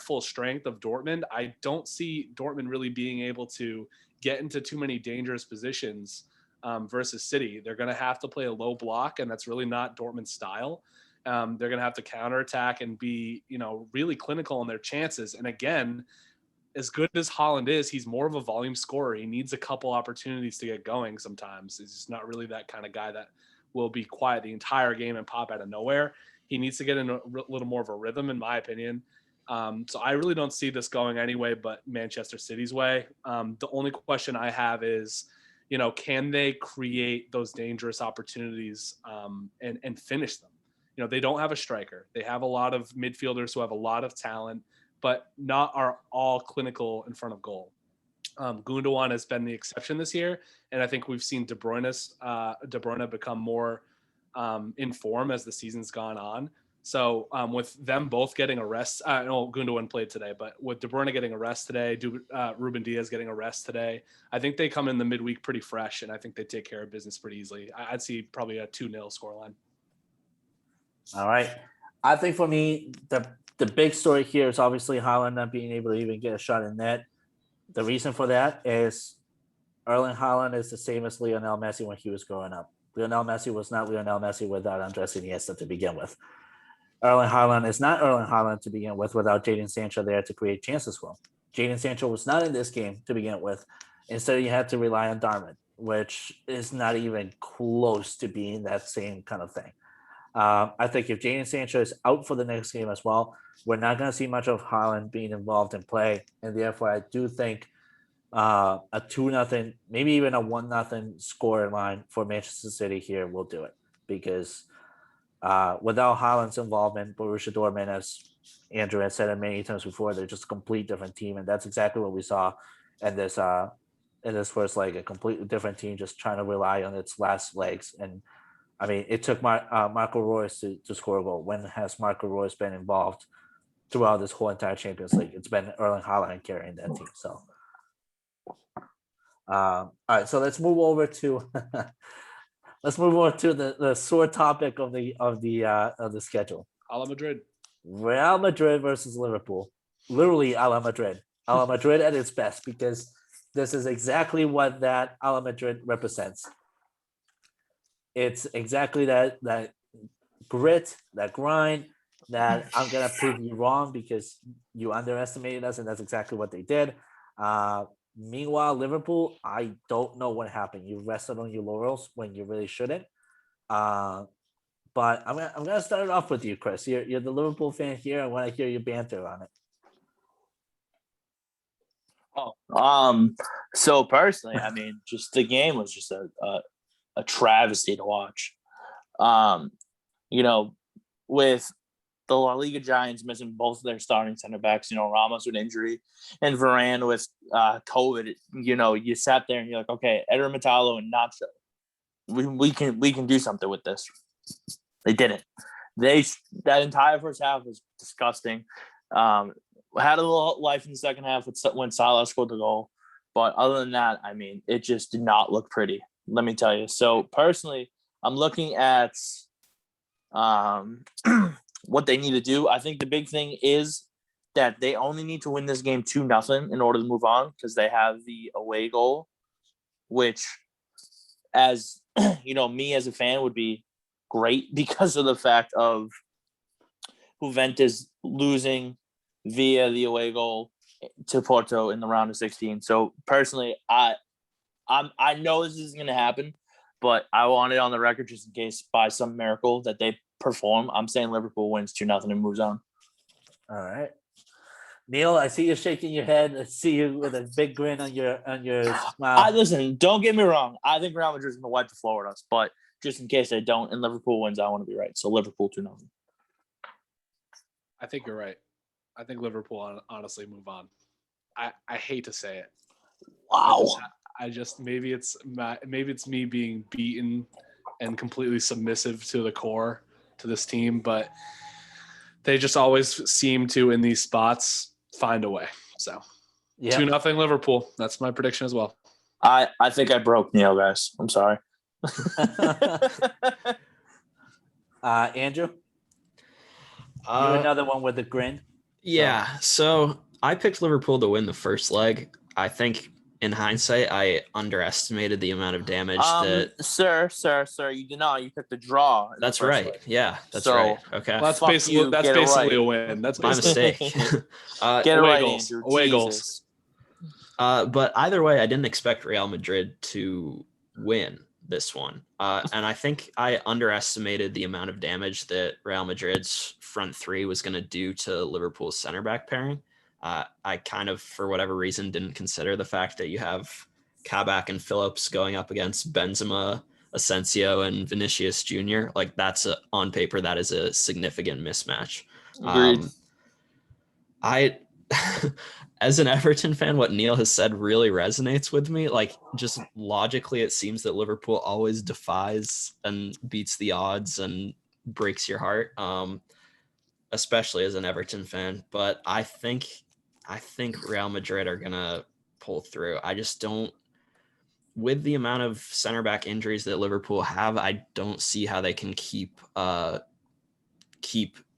full strength of Dortmund, I don't see Dortmund really being able to get into too many dangerous positions versus City. They're going to have to play a low block, and that's really not Dortmund's style. They're going to have to counterattack and be, really clinical in their chances. And again, as good as Haaland is, he's more of a volume scorer. He needs a couple opportunities to get going sometimes. He's just not really that kind of guy that will be quiet the entire game and pop out of nowhere. He needs to get in a little more of a rhythm, in my opinion. So I really don't see this going anyway but Manchester City's way. The only question I have is, can they create those dangerous opportunities and finish them? They don't have a striker. They have a lot of midfielders who have a lot of talent, but not are all clinical in front of goal. Gundogan has been the exception this year, and I think we've seen De Bruyne become more in form as the season's gone on. So with them both getting a rest, Gundogan played today, but with De Bruyne getting a rest today, Ruben Diaz getting a rest today, I think they come in the midweek pretty fresh, and I think they take care of business pretty easily. I'd see probably a 2-0 scoreline. All right. I think for me, the big story here is obviously Haaland not being able to even get a shot in net. The reason for that is Erling Haaland is the same as Lionel Messi when he was growing up. Lionel Messi was not Lionel Messi without Andres Iniesta to begin with. Erling Haaland is not Erling Haaland to begin with without Jadon Sancho there to create chances for him. Jadon Sancho was not in this game to begin with. Instead, you had to rely on Darwin, which is not even close to being that same kind of thing. I think if Jadon Sancho is out for the next game as well, we're not going to see much of Haaland being involved in play. And therefore, I do think a 2-0, maybe even a 1-0 score line for Manchester City here will do it. Because without Haaland's involvement, Borussia Dortmund, as Andrew has said it many times before, they're just a complete different team. And that's exactly what we saw in this first leg, a completely different team just trying to rely on its last legs. And I mean, it took Marco Reus to score a goal. When has Marco Reus been involved throughout this whole entire Champions League? It's been Erling Haaland carrying that team. So, all right. So let's move over to the sore topic of the schedule. Ala Madrid. Real Madrid versus Liverpool. Literally, a la Madrid. A la Madrid at its best, because this is exactly what that a la Madrid represents. It's exactly that grit, that grind, that I'm going to prove you wrong because you underestimated us, and that's exactly what they did. Meanwhile, Liverpool, I don't know what happened. You rested on your laurels when you really shouldn't. But I'm gonna start it off with you, Chris. You're the Liverpool fan here. I want to hear your banter on it. So personally, I mean, just the game was just a travesty to watch. With the La Liga Giants missing both of their starting center backs, Ramos with injury and Varane with COVID, you sat there and you're like, okay, Eder Metallo and Nacho, we can do something with this. They didn't. That entire first half was disgusting. Had a little life in the second half when Salah scored the goal. But other than that, I mean, it just did not look pretty, let me tell you. So personally, I'm looking at what they need to do. I think the big thing is that they only need to win this game 2-0 in order to move on because they have the away goal, which, as me as a fan would be great because of the fact of Juventus losing via the away goal to Porto in the round of 16. So personally, I know this isn't going to happen, but I want it on the record just in case by some miracle that they perform. I'm saying Liverpool wins 2-0 and moves on. All right. Neil, I see you shaking your head. I see you with a big grin on your smile. Listen, don't get me wrong. I think Real Madrid's going to wipe the floor with us, but just in case they don't and Liverpool wins, I want to be right. So Liverpool 2-0. I think you're right. I think Liverpool honestly move on. I hate to say it. Wow. I just maybe it's me being beaten and completely submissive to the core to this team, but they just always seem to in these spots find a way. So 2-0 Liverpool. That's my prediction as well. I think I broke Neil, guys. I'm sorry. Andrew, you another one with a grin. Yeah. So I picked Liverpool to win the first leg. I think in hindsight, I underestimated the amount of damage that. Sir, you did not. You picked the draw. That's right. Leg. Yeah, that's right. Okay. Well, that's basically a win. That's my mistake. Get it right, Andrew. Away goals. But either way, I didn't expect Real Madrid to win this one. And I think I underestimated the amount of damage that Real Madrid's front three was going to do to Liverpool's center back pairing. I kind of, for whatever reason, didn't consider the fact that you have Kabak and Phillips going up against Benzema, Asensio, and Vinicius Jr. Like on paper, that is a significant mismatch. Agreed. As an Everton fan, what Neil has said really resonates with me. Like, just logically, it seems that Liverpool always defies and beats the odds and breaks your heart, especially as an Everton fan. But I think Real Madrid are going to pull through. I just don't, with the amount of center back injuries that Liverpool have, I don't see how they can keep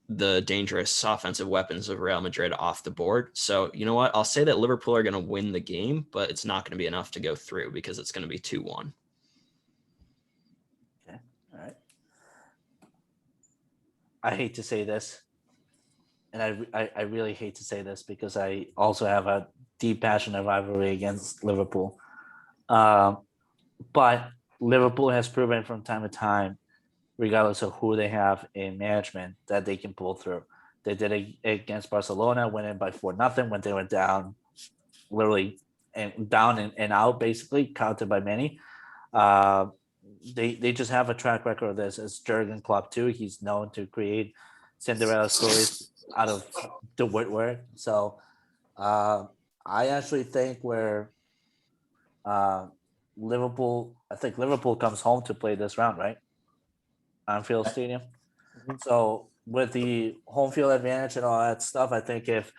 the dangerous offensive weapons of Real Madrid off the board. So, you know what? I'll say that Liverpool are going to win the game, but it's not going to be enough to go through because it's going to be 2-1. Okay. All right. I hate to say this, and I really hate to say this because I also have a deep passionate rivalry against Liverpool. But Liverpool has proven from time to time, regardless of who they have in management, that they can pull through. They did it against Barcelona, winning by 4-0 when they went down, literally and down and out, basically counted by many. They just have a track record of this. As Jurgen Klopp too, he's known to create Cinderella stories out of the woodwork. So I actually think Liverpool comes home to play this round, right? Anfield Stadium. Mm-hmm. So with the home field advantage and all that stuff, I think if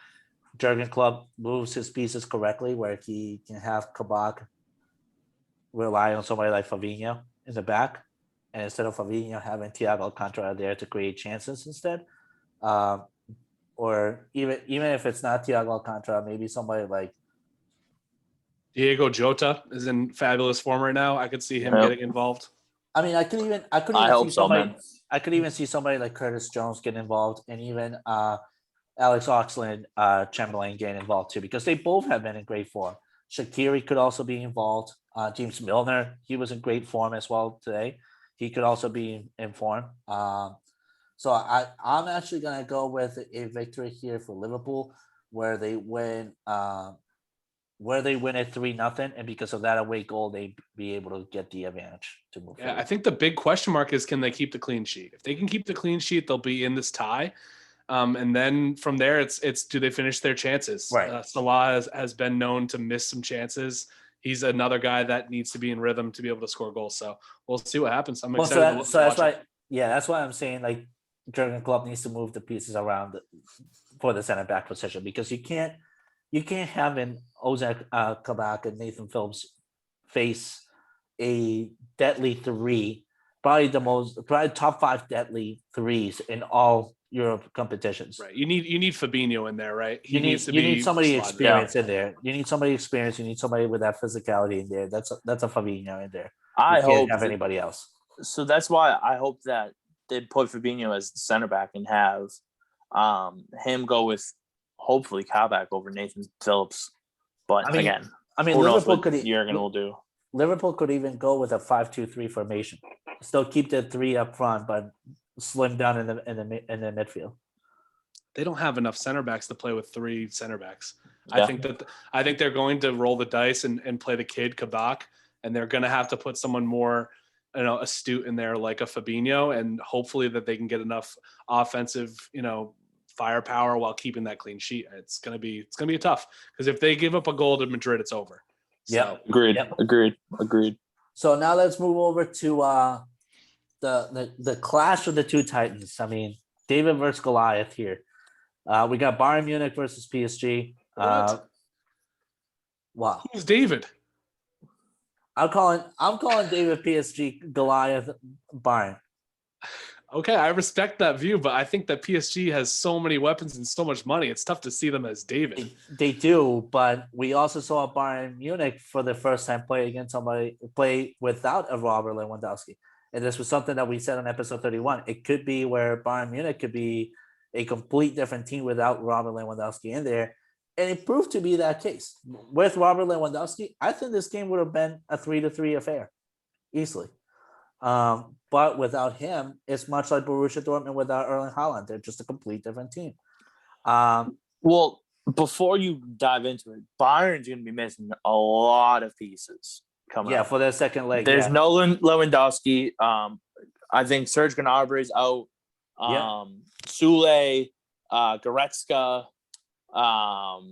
Jurgen Klopp moves his pieces correctly, where he can have Kabak rely on somebody like Fabinho in the back, and instead of Fabinho having Thiago Alcantara there to create chances instead, or even if it's not Thiago Alcantara, maybe somebody like Diego Jota is in fabulous form right now. I could see him getting involved. I mean, I could even see somebody like Curtis Jones get involved, and even Alex Oxlade-Chamberlain get involved too, because they both have been in great form. Shaqiri could also be involved. James Milner, he was in great form as well today. He could also be in form. So I'm actually gonna go with a victory here for Liverpool, where they win. Where they win at 3-0, and because of that away goal, they be able to get the advantage to move forward. I think the big question mark is, can they keep the clean sheet? If they can keep the clean sheet, they'll be in this tie. And then from there, it's do they finish their chances? Right. Salah has been known to miss some chances. He's another guy that needs to be in rhythm to be able to score goals. So we'll see what happens. I'm excited. That's why I'm saying like Jurgen Klopp needs to move the pieces around for the center back position, because you can't have an Ozak Kabak and Nathan Phillips face a deadly three, probably top 5 deadly threes in all Europe competitions. Right. You need Fabinho in there, right? He You needs to need be somebody slotted. experienced in there. You need somebody experienced. You need somebody with that physicality in there. That's a Fabinho in there. I You can't hope have that- anybody else. So that's why I hope that they put Fabinho as the center back and have him go with hopefully Kabak over Nathan Phillips. But I mean, again, I mean, who knows Liverpool what could Jurgen will do. Liverpool could even go with a 5-2-3 formation. Still keep the 3 up front, but slim down in the midfield. They don't have enough center backs to play with 3 center backs. Yeah. I think they're going to roll the dice and play the kid Kabak, and they're going to have to put someone more, astute in there like a Fabinho, and hopefully that they can get enough offensive, firepower while keeping that clean sheet. It's gonna be tough because if they give up a goal to Madrid, it's over. Yeah. Agreed. Yep. Agreed. So now let's move over to the clash of the two titans. I mean, David versus Goliath here. We got Bayern Munich versus PSG. What? Wow. Who's David? I'm calling David PSG, Goliath Bayern. Okay, I respect that view, but I think that PSG has so many weapons and so much money. It's tough to see them as David. They do, but we also saw Bayern Munich for the first time play without a Robert Lewandowski. And this was something that we said on episode 31. It could be where Bayern Munich could be a complete different team without Robert Lewandowski in there. And it proved to be that case. With Robert Lewandowski, I think this game would have been a 3-3 affair, easily. But without him, it's much like Borussia Dortmund without Erling Haaland. They're just a complete different team. Well, before you dive into it, Bayern's going to be missing a lot of pieces coming up. For their second leg. There's no Lewandowski. I think Serge Gnabry is out. Sule, Goretzka.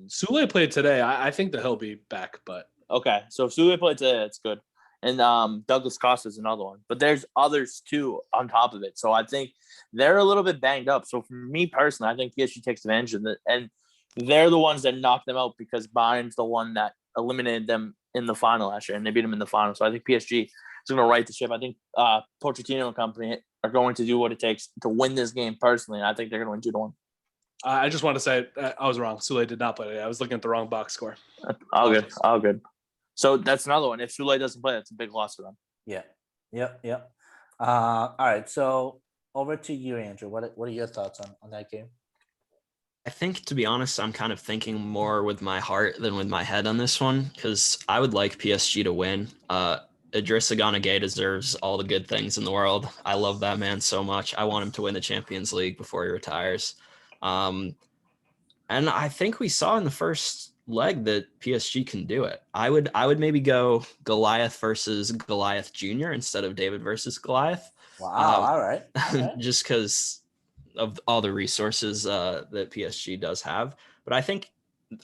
Sule played today. I think that he'll be back, but Okay, so if Sule played today, that's good. And Douglas Costa is another one. But there's others too on top of it. So I think they're a little bit banged up. So for me personally, I think PSG takes advantage of it. And they're the ones that knocked them out because Bayern's the one that eliminated them in the final last year, and they beat them in the final. So I think PSG is going to right the ship. I think Pochettino and company are going to do what it takes to win this game personally. And I think they're going to win 2-1. I just want to say I was wrong. Sule did not play today. I was looking at the wrong box score. All good. So that's another one. If Sule doesn't play, that's a big loss for them. Yeah. Yep. All right. So over to you, Andrew. What are your thoughts on that game? I think, to be honest, I'm kind of thinking more with my heart than with my head on this one, because I would like PSG to win. Idrissa Gana Gueye deserves all the good things in the world. I love that man so much. I want him to win the Champions League before he retires. And I think we saw in the first leg that PSG can do it. I would maybe go Goliath versus Goliath Jr. instead of David versus Goliath. Wow. All right. Just because of all the resources that PSG does have. But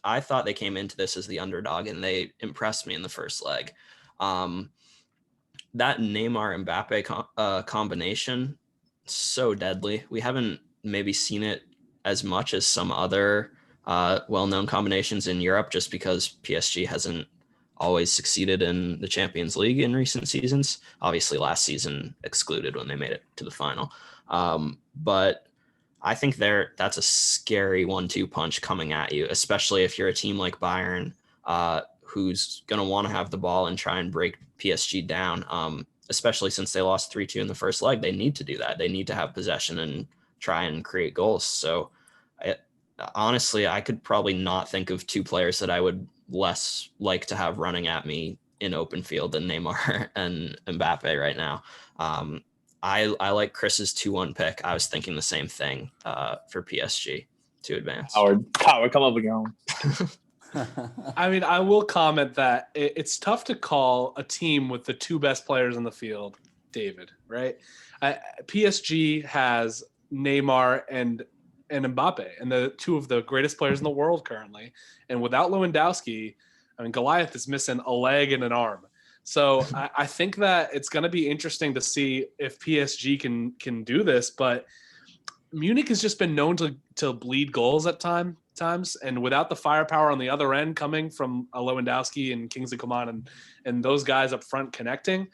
I thought they came into this as the underdog, and they impressed me in the first leg. That Neymar Mbappe combination, so deadly. We haven't maybe seen it as much as some other well-known combinations in Europe, just because PSG hasn't always succeeded in the Champions League in recent seasons. Obviously last season excluded when they made it to the final. But I think that's a scary 1-2 punch coming at you, especially if you're a team like Bayern, who's going to want to have the ball and try and break PSG down, especially since they lost 3-2 in the first leg. They need to do that. They need to have possession and try and create goals. So honestly, I could probably not think of two players that I would less like to have running at me in open field than Neymar and Mbappe right now. I like Chris's 2-1 pick. I was thinking the same thing for PSG to advance. Howard, come up with your own. I mean, I will comment that it's tough to call a team with the two best players in the field, David, right? PSG has Neymar and Mbappe, and the two of the greatest players in the world currently. And without Lewandowski, I mean, Goliath is missing a leg and an arm. So I think that it's going to be interesting to see if PSG can do this. But Munich has just been known to bleed goals at times, and without the firepower on the other end coming from Lewandowski and Kingsley Coman and those guys up front connecting,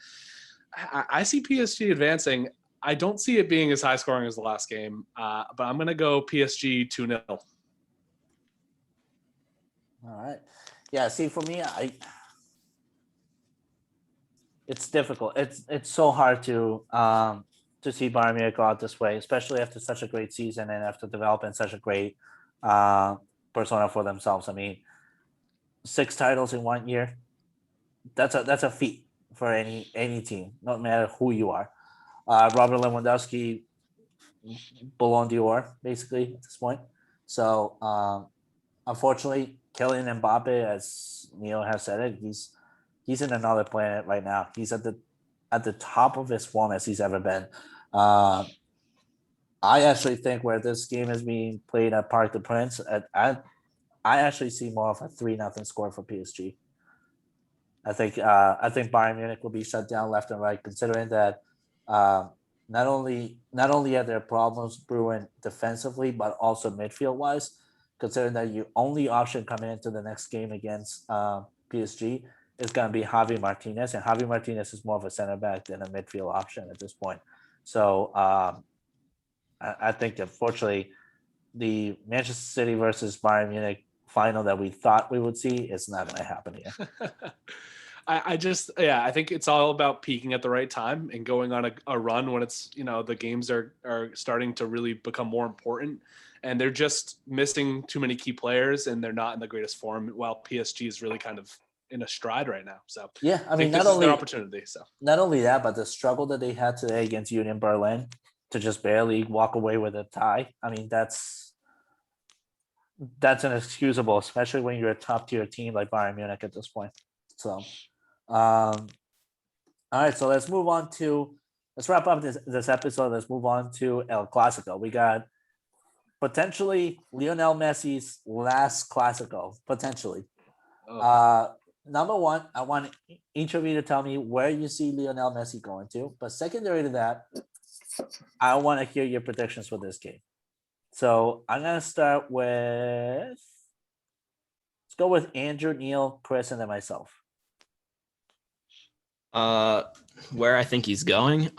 I see PSG advancing. I don't see it being as high scoring as the last game, but I'm going to go PSG 2-0. All right. Yeah. See, for me, it's difficult. It's so hard to see Bayern Munich go out this way, especially after such a great season and after developing such a great persona for themselves. I mean, 6 titles in 1 year. That's a feat for any team, no matter who you are. Robert Lewandowski, Ballon d'Or, basically at this point. So unfortunately, Kylian Mbappe, as Neil has said it, he's in another planet right now. He's at the top of his form as he's ever been. I actually think where this game is being played at Parc des Princes, I actually see more of a 3-0 score for PSG. I think Bayern Munich will be shut down left and right, considering that not only are there problems brewing defensively, but also midfield wise, considering that your only option coming into the next game against PSG is going to be Javi Martinez, and Javi Martinez is more of a center back than a midfield option at this point. So I think, unfortunately, the Manchester City versus Bayern Munich final that we thought we would see is not going to happen here. I think it's all about peaking at the right time and going on a run when it's, the games are starting to really become more important, and they're just missing too many key players and they're not in the greatest form, while PSG is really kind of in a stride right now. So yeah, I mean, this is their opportunity. So not only that, but the struggle that they had today against Union Berlin to just barely walk away with a tie. I mean, that's inexcusable, especially when you're a top tier team like Bayern Munich at this point. So, all right, so let's wrap up this episode. Let's move on to El Clasico. We got potentially Lionel Messi's last Clasico, potentially. Number one, I want each of you to tell me where you see Lionel Messi going to. But secondary to that, I want to hear your predictions for this game. So I'm going to start let's go with Andrew, Neil, Chris, and then myself. Where I think he's going.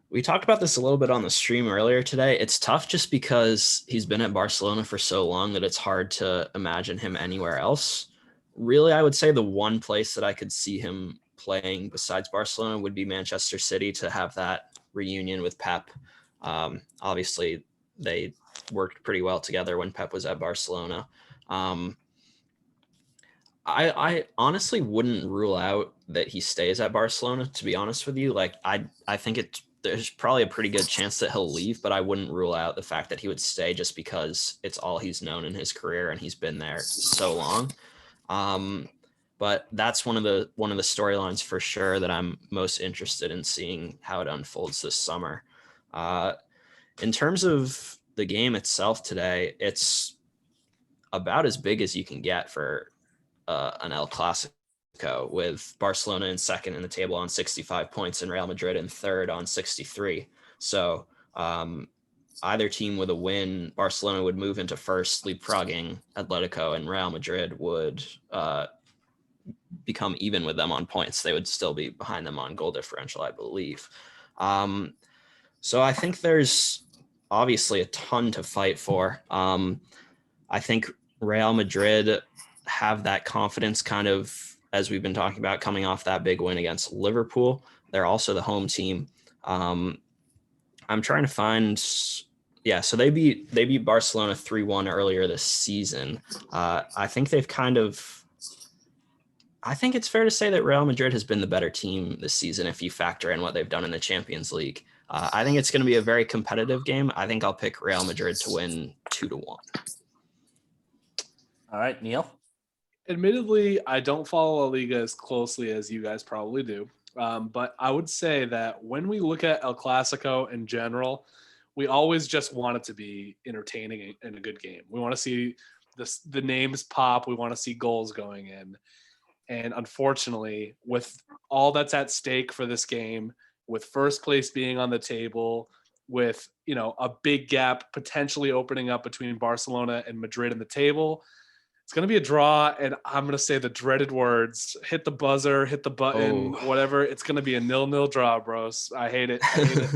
We talked about this a little bit on the stream earlier today. It's tough just because he's been at Barcelona for so long that it's hard to imagine him anywhere else. Really, I would say the one place that I could see him playing besides Barcelona would be Manchester City, to have that reunion with Pep. Obviously, they worked pretty well together when Pep was at Barcelona. I honestly wouldn't rule out that he stays at Barcelona, to be honest with you. Like, I think there's probably a pretty good chance that he'll leave, but I wouldn't rule out the fact that he would stay just because it's all he's known in his career and he's been there so long. But that's one of the storylines for sure that I'm most interested in seeing how it unfolds this summer. In terms of the game itself today, it's about as big as you can get for an El Clasico, with Barcelona in second in the table on 65 points and Real Madrid in third on 63. So either team with a win, Barcelona would move into first, leapfrogging Atletico, and Real Madrid would become even with them on points. They would still be behind them on goal differential, I believe. So I think there's obviously a ton to fight for. I think Real Madrid have that confidence, kind of, as we've been talking about, coming off that big win against Liverpool. They're also the home team. I'm trying to find, so they beat Barcelona 3-1 earlier this season. I think it's fair to say that Real Madrid has been the better team this season if you factor in what they've done in the Champions League. I think it's going to be a very competitive game. I think I'll pick Real Madrid to win 2-1. All right, Neil. Admittedly, I don't follow La Liga as closely as you guys probably do. But I would say that when we look at El Clasico in general, we always just want it to be entertaining and a good game. We want to see the names pop. We want to see goals going in. And unfortunately, with all that's at stake for this game, with first place being on the table, with a big gap potentially opening up between Barcelona and Madrid in the table, It's going to be a draw, and I'm going to say the dreaded words: hit the buzzer, hit the button, whatever. It's going to be a 0-0 draw, bros. I hate it,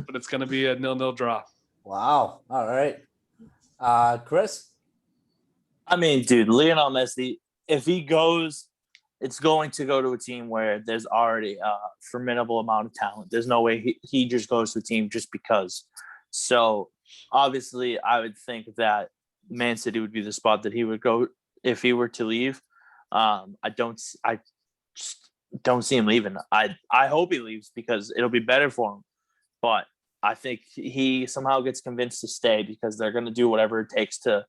but it's going to be a 0-0 draw. Wow. All right. Chris? I mean, dude, Lionel Messi, if he goes, it's going to go to a team where there's already a formidable amount of talent. There's no way he just goes to a team just because. So, obviously, I would think that Man City would be the spot that he would go if he were to leave. I just don't see him leaving. I hope he leaves because it'll be better for him. But I think he somehow gets convinced to stay because they're going to do whatever it takes to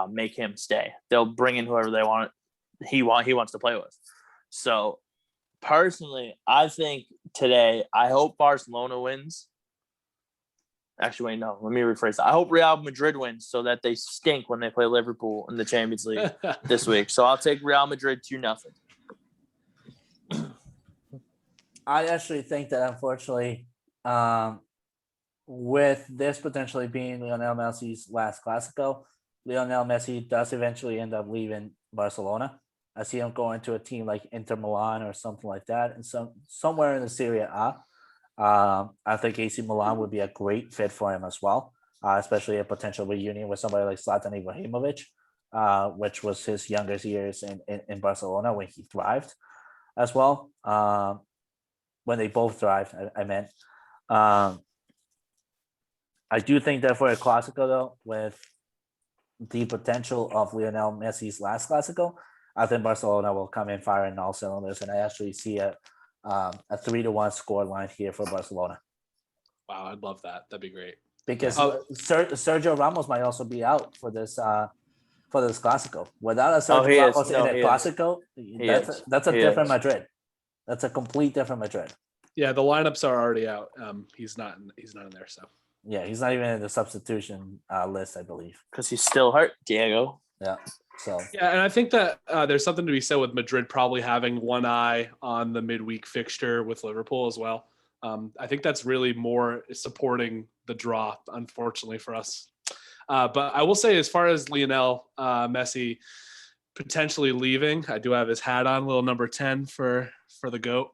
make him stay. They'll bring in whoever they want. He wants to play with. So personally, I think today, I hope Barcelona wins. Actually, wait, no. Let me rephrase that. I hope Real Madrid wins so that they stink when they play Liverpool in the Champions League this week. So I'll take Real Madrid 2-0. I actually think that unfortunately, with this potentially being Lionel Messi's last Clasico, Lionel Messi does eventually end up leaving Barcelona. I see him going to a team like Inter Milan or something like that, and somewhere in the Serie A. I think AC Milan would be a great fit for him as well, especially a potential reunion with somebody like Zlatan Ibrahimovic, which was his youngest years in Barcelona when he thrived as well. When they both thrived, I meant. I do think that for a Clasico, though, with the potential of Lionel Messi's last Clasico, I think Barcelona will come in firing all cylinders, and I actually see a 3-1 score line here for Barcelona. Wow, I'd love that. That'd be great. Because Sergio Ramos might also be out for this Clasico. Without a Sergio Ramos in a Clasico, that's a different Madrid. That's a complete different Madrid. Yeah, the lineups are already out. He's not in there, so. Yeah, he's not even in the substitution list, I believe. Because he's still hurt, Diego. Yeah. So. Yeah, and I think that there's something to be said with Madrid probably having one eye on the midweek fixture with Liverpool as well. I think that's really more supporting the draw, unfortunately for us. But I will say, as far as Lionel Messi potentially leaving, I do have his hat on, little number 10 for the GOAT.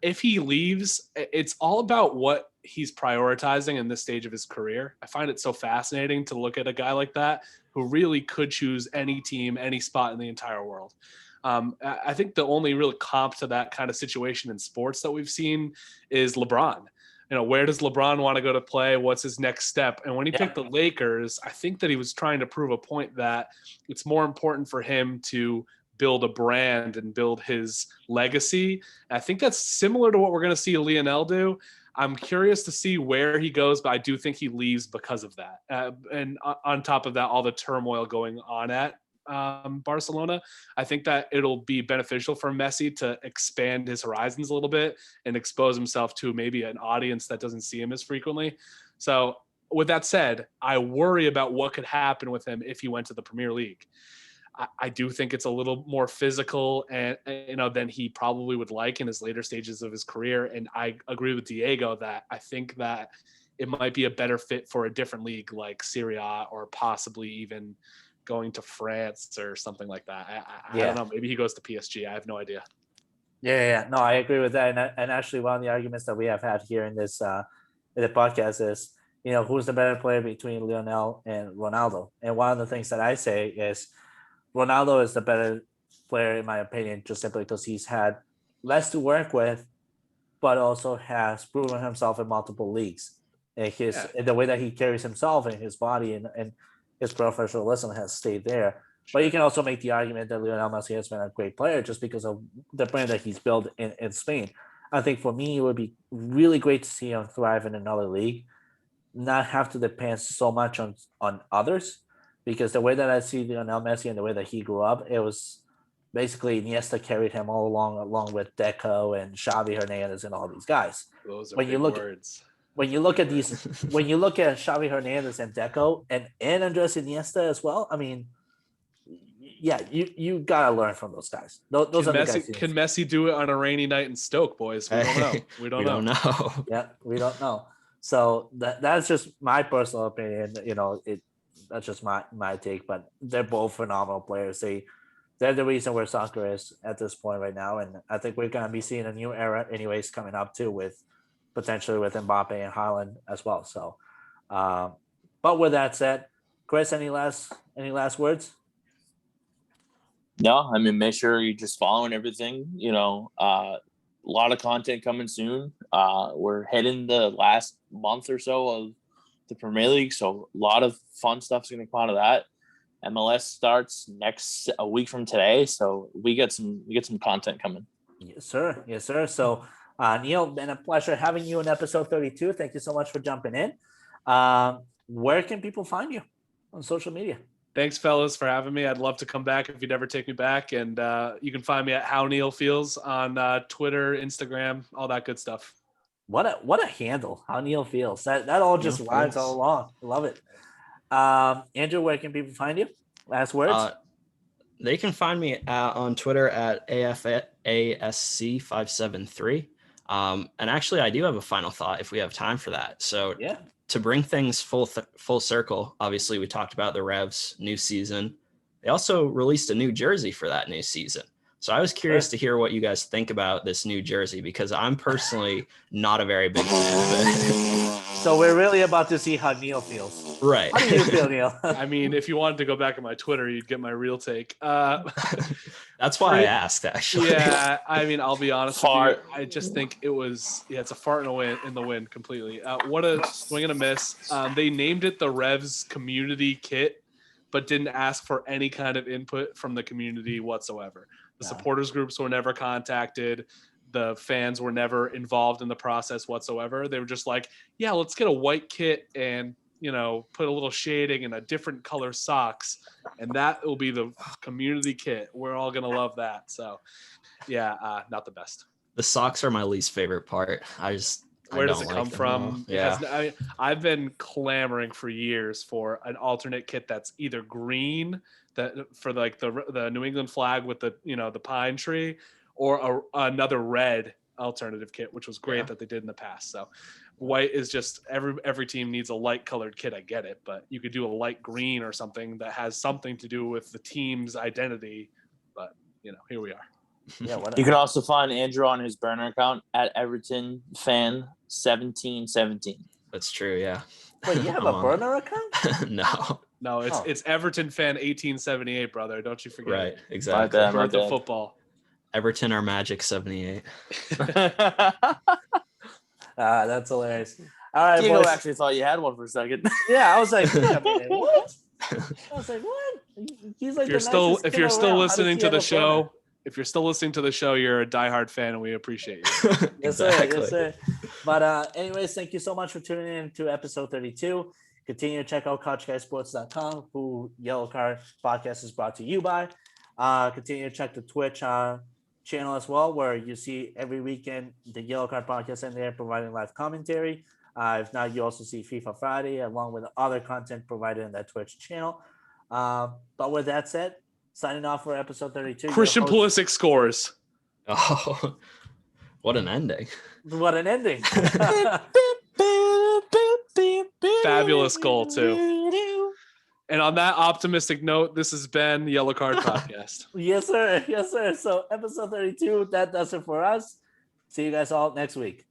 If he leaves, it's all about what he's prioritizing in this stage of his career. I find it so fascinating to look at a guy like that who really could choose any team, any spot in the entire world. I think the only real comp to that kind of situation in sports that we've seen is LeBron. You know, where does LeBron want to go to play? What's his next step? And when he picked the Lakers, I think that he was trying to prove a point that it's more important for him to build a brand and build his legacy. And I think that's similar to what we're going to see Lionel do. I'm curious to see where he goes, but I do think he leaves because of that. And on top of that, all the turmoil going on at Barcelona, I think that it'll be beneficial for Messi to expand his horizons a little bit and expose himself to maybe an audience that doesn't see him as frequently. So with that said, I worry about what could happen with him if he went to the Premier League. I do think it's a little more physical and than he probably would like in his later stages of his career. And I agree with Diego that I think that it might be a better fit for a different league like Serie A, or possibly even going to France or something like that. I don't know. Maybe he goes to PSG. I have no idea. Yeah. No, I agree with that. And actually, one of the arguments that we have had here in this in the podcast is, who's the better player between Lionel and Ronaldo? And one of the things that I say is Ronaldo is the better player, in my opinion, just simply because he's had less to work with, but also has proven himself in multiple leagues. And the way that he carries himself and his body and his professionalism has stayed there. But you can also make the argument that Lionel Messi has been a great player just because of the brand that he's built in Spain. I think for me, it would be really great to see him thrive in another league, not have to depend so much on others. Because the way that I see Lionel Messi and the way that he grew up, it was basically Iniesta carried him all along with Deco and Xavi Hernandez and all these guys. Those are big words. When you look at Xavi Hernandez and Deco and Andres Iniesta as well, I mean, yeah, you gotta learn from those guys. Those are the guys. Can Messi do it on a rainy night in Stoke, boys? We don't know. We don't know. Yeah, we don't know. So that's just my personal opinion. That's just my take. But they're both phenomenal players. They're the reason where soccer is at this point right now, and I think we're gonna be seeing a new era, anyways, coming up too, with potentially with Mbappe and Haaland as well. So, but with that said, Chris, any last words? No, I mean, make sure you're just following everything. A lot of content coming soon. We're heading the last month or so of the Premier League, so a lot of fun stuff's going to come out of that. MLS starts a week from today, so we get some content coming. Yes, sir. So, Neil, been a pleasure having you in episode 32. Thank you so much for jumping in. Where can people find you on social media? Thanks, fellas, for having me. I'd love to come back if you'd ever take me back. And you can find me at How Neil Feels on Twitter, Instagram, all that good stuff. What a handle, How Neil Feels. That all just rides all along. Love it. Andrew, where can people find you? Last words. They can find me on Twitter at AFASC573. And actually, I do have a final thought if we have time for that. So yeah. To bring things full circle, obviously we talked about the Revs new season. They also released a new jersey for that new season. So I was curious to hear what you guys think about this new jersey, because I'm personally not a very big fan of it. So we're really about to see how Neil feels. Right. How do you feel, Neil? I mean, if you wanted to go back on my Twitter, you'd get my real take. That's why I asked, actually. Yeah, I mean, I'll be honest with you. I just think it's a fart in the wind completely. What a swing and a miss. They named it the Revs Community Kit, but didn't ask for any kind of input from the community whatsoever. The supporters groups were never contacted. The fans were never involved in the process whatsoever. They were just like, yeah, let's get a white kit and, put a little shading and a different color socks. And that will be the community kit. We're all going to love that. So yeah, not the best. The socks are my least favorite part. Where does it come from? Yeah. I've been clamoring for years for an alternate kit that's either green for like the New England flag with the the pine tree, or another red alternative kit, which was great that they did in the past. So white is just every team needs a light colored kit. I get it, but you could do a light green or something that has something to do with the team's identity. But here we are. Yeah, you can also find Andrew on his burner account at Everton fan 1717. That's true. Yeah. Wait, you have a burner account? No, it's Everton fan 1878, brother. Don't you forget. Right. Exactly. Birth of football. Everton are Magic 78. That's hilarious. All right, Diego boys. actually thought you had one for a second. Yeah, I was like, wait a minute, what? I was like, what? He's like, if you're still listening to the show, you're a diehard fan, and we appreciate you. Yes, Exactly. sir. But anyways, thank you so much for tuning in to episode 32. Continue to check out CouchGuySports.com, who Yellow Card Podcast is brought to you by. Continue to check the Twitch channel as well, where you see every weekend the Yellow Card Podcast in there providing live commentary. If not, you also see FIFA Friday along with other content provided in that Twitch channel. But with that said, signing off for episode 32. Christian Pulisic scores. Oh, what an ending. What an ending. Fabulous goal, too. And on that optimistic note, this has been the Yellow Card Podcast. Yes, sir. So episode 32, that does it for us. See you guys all next week.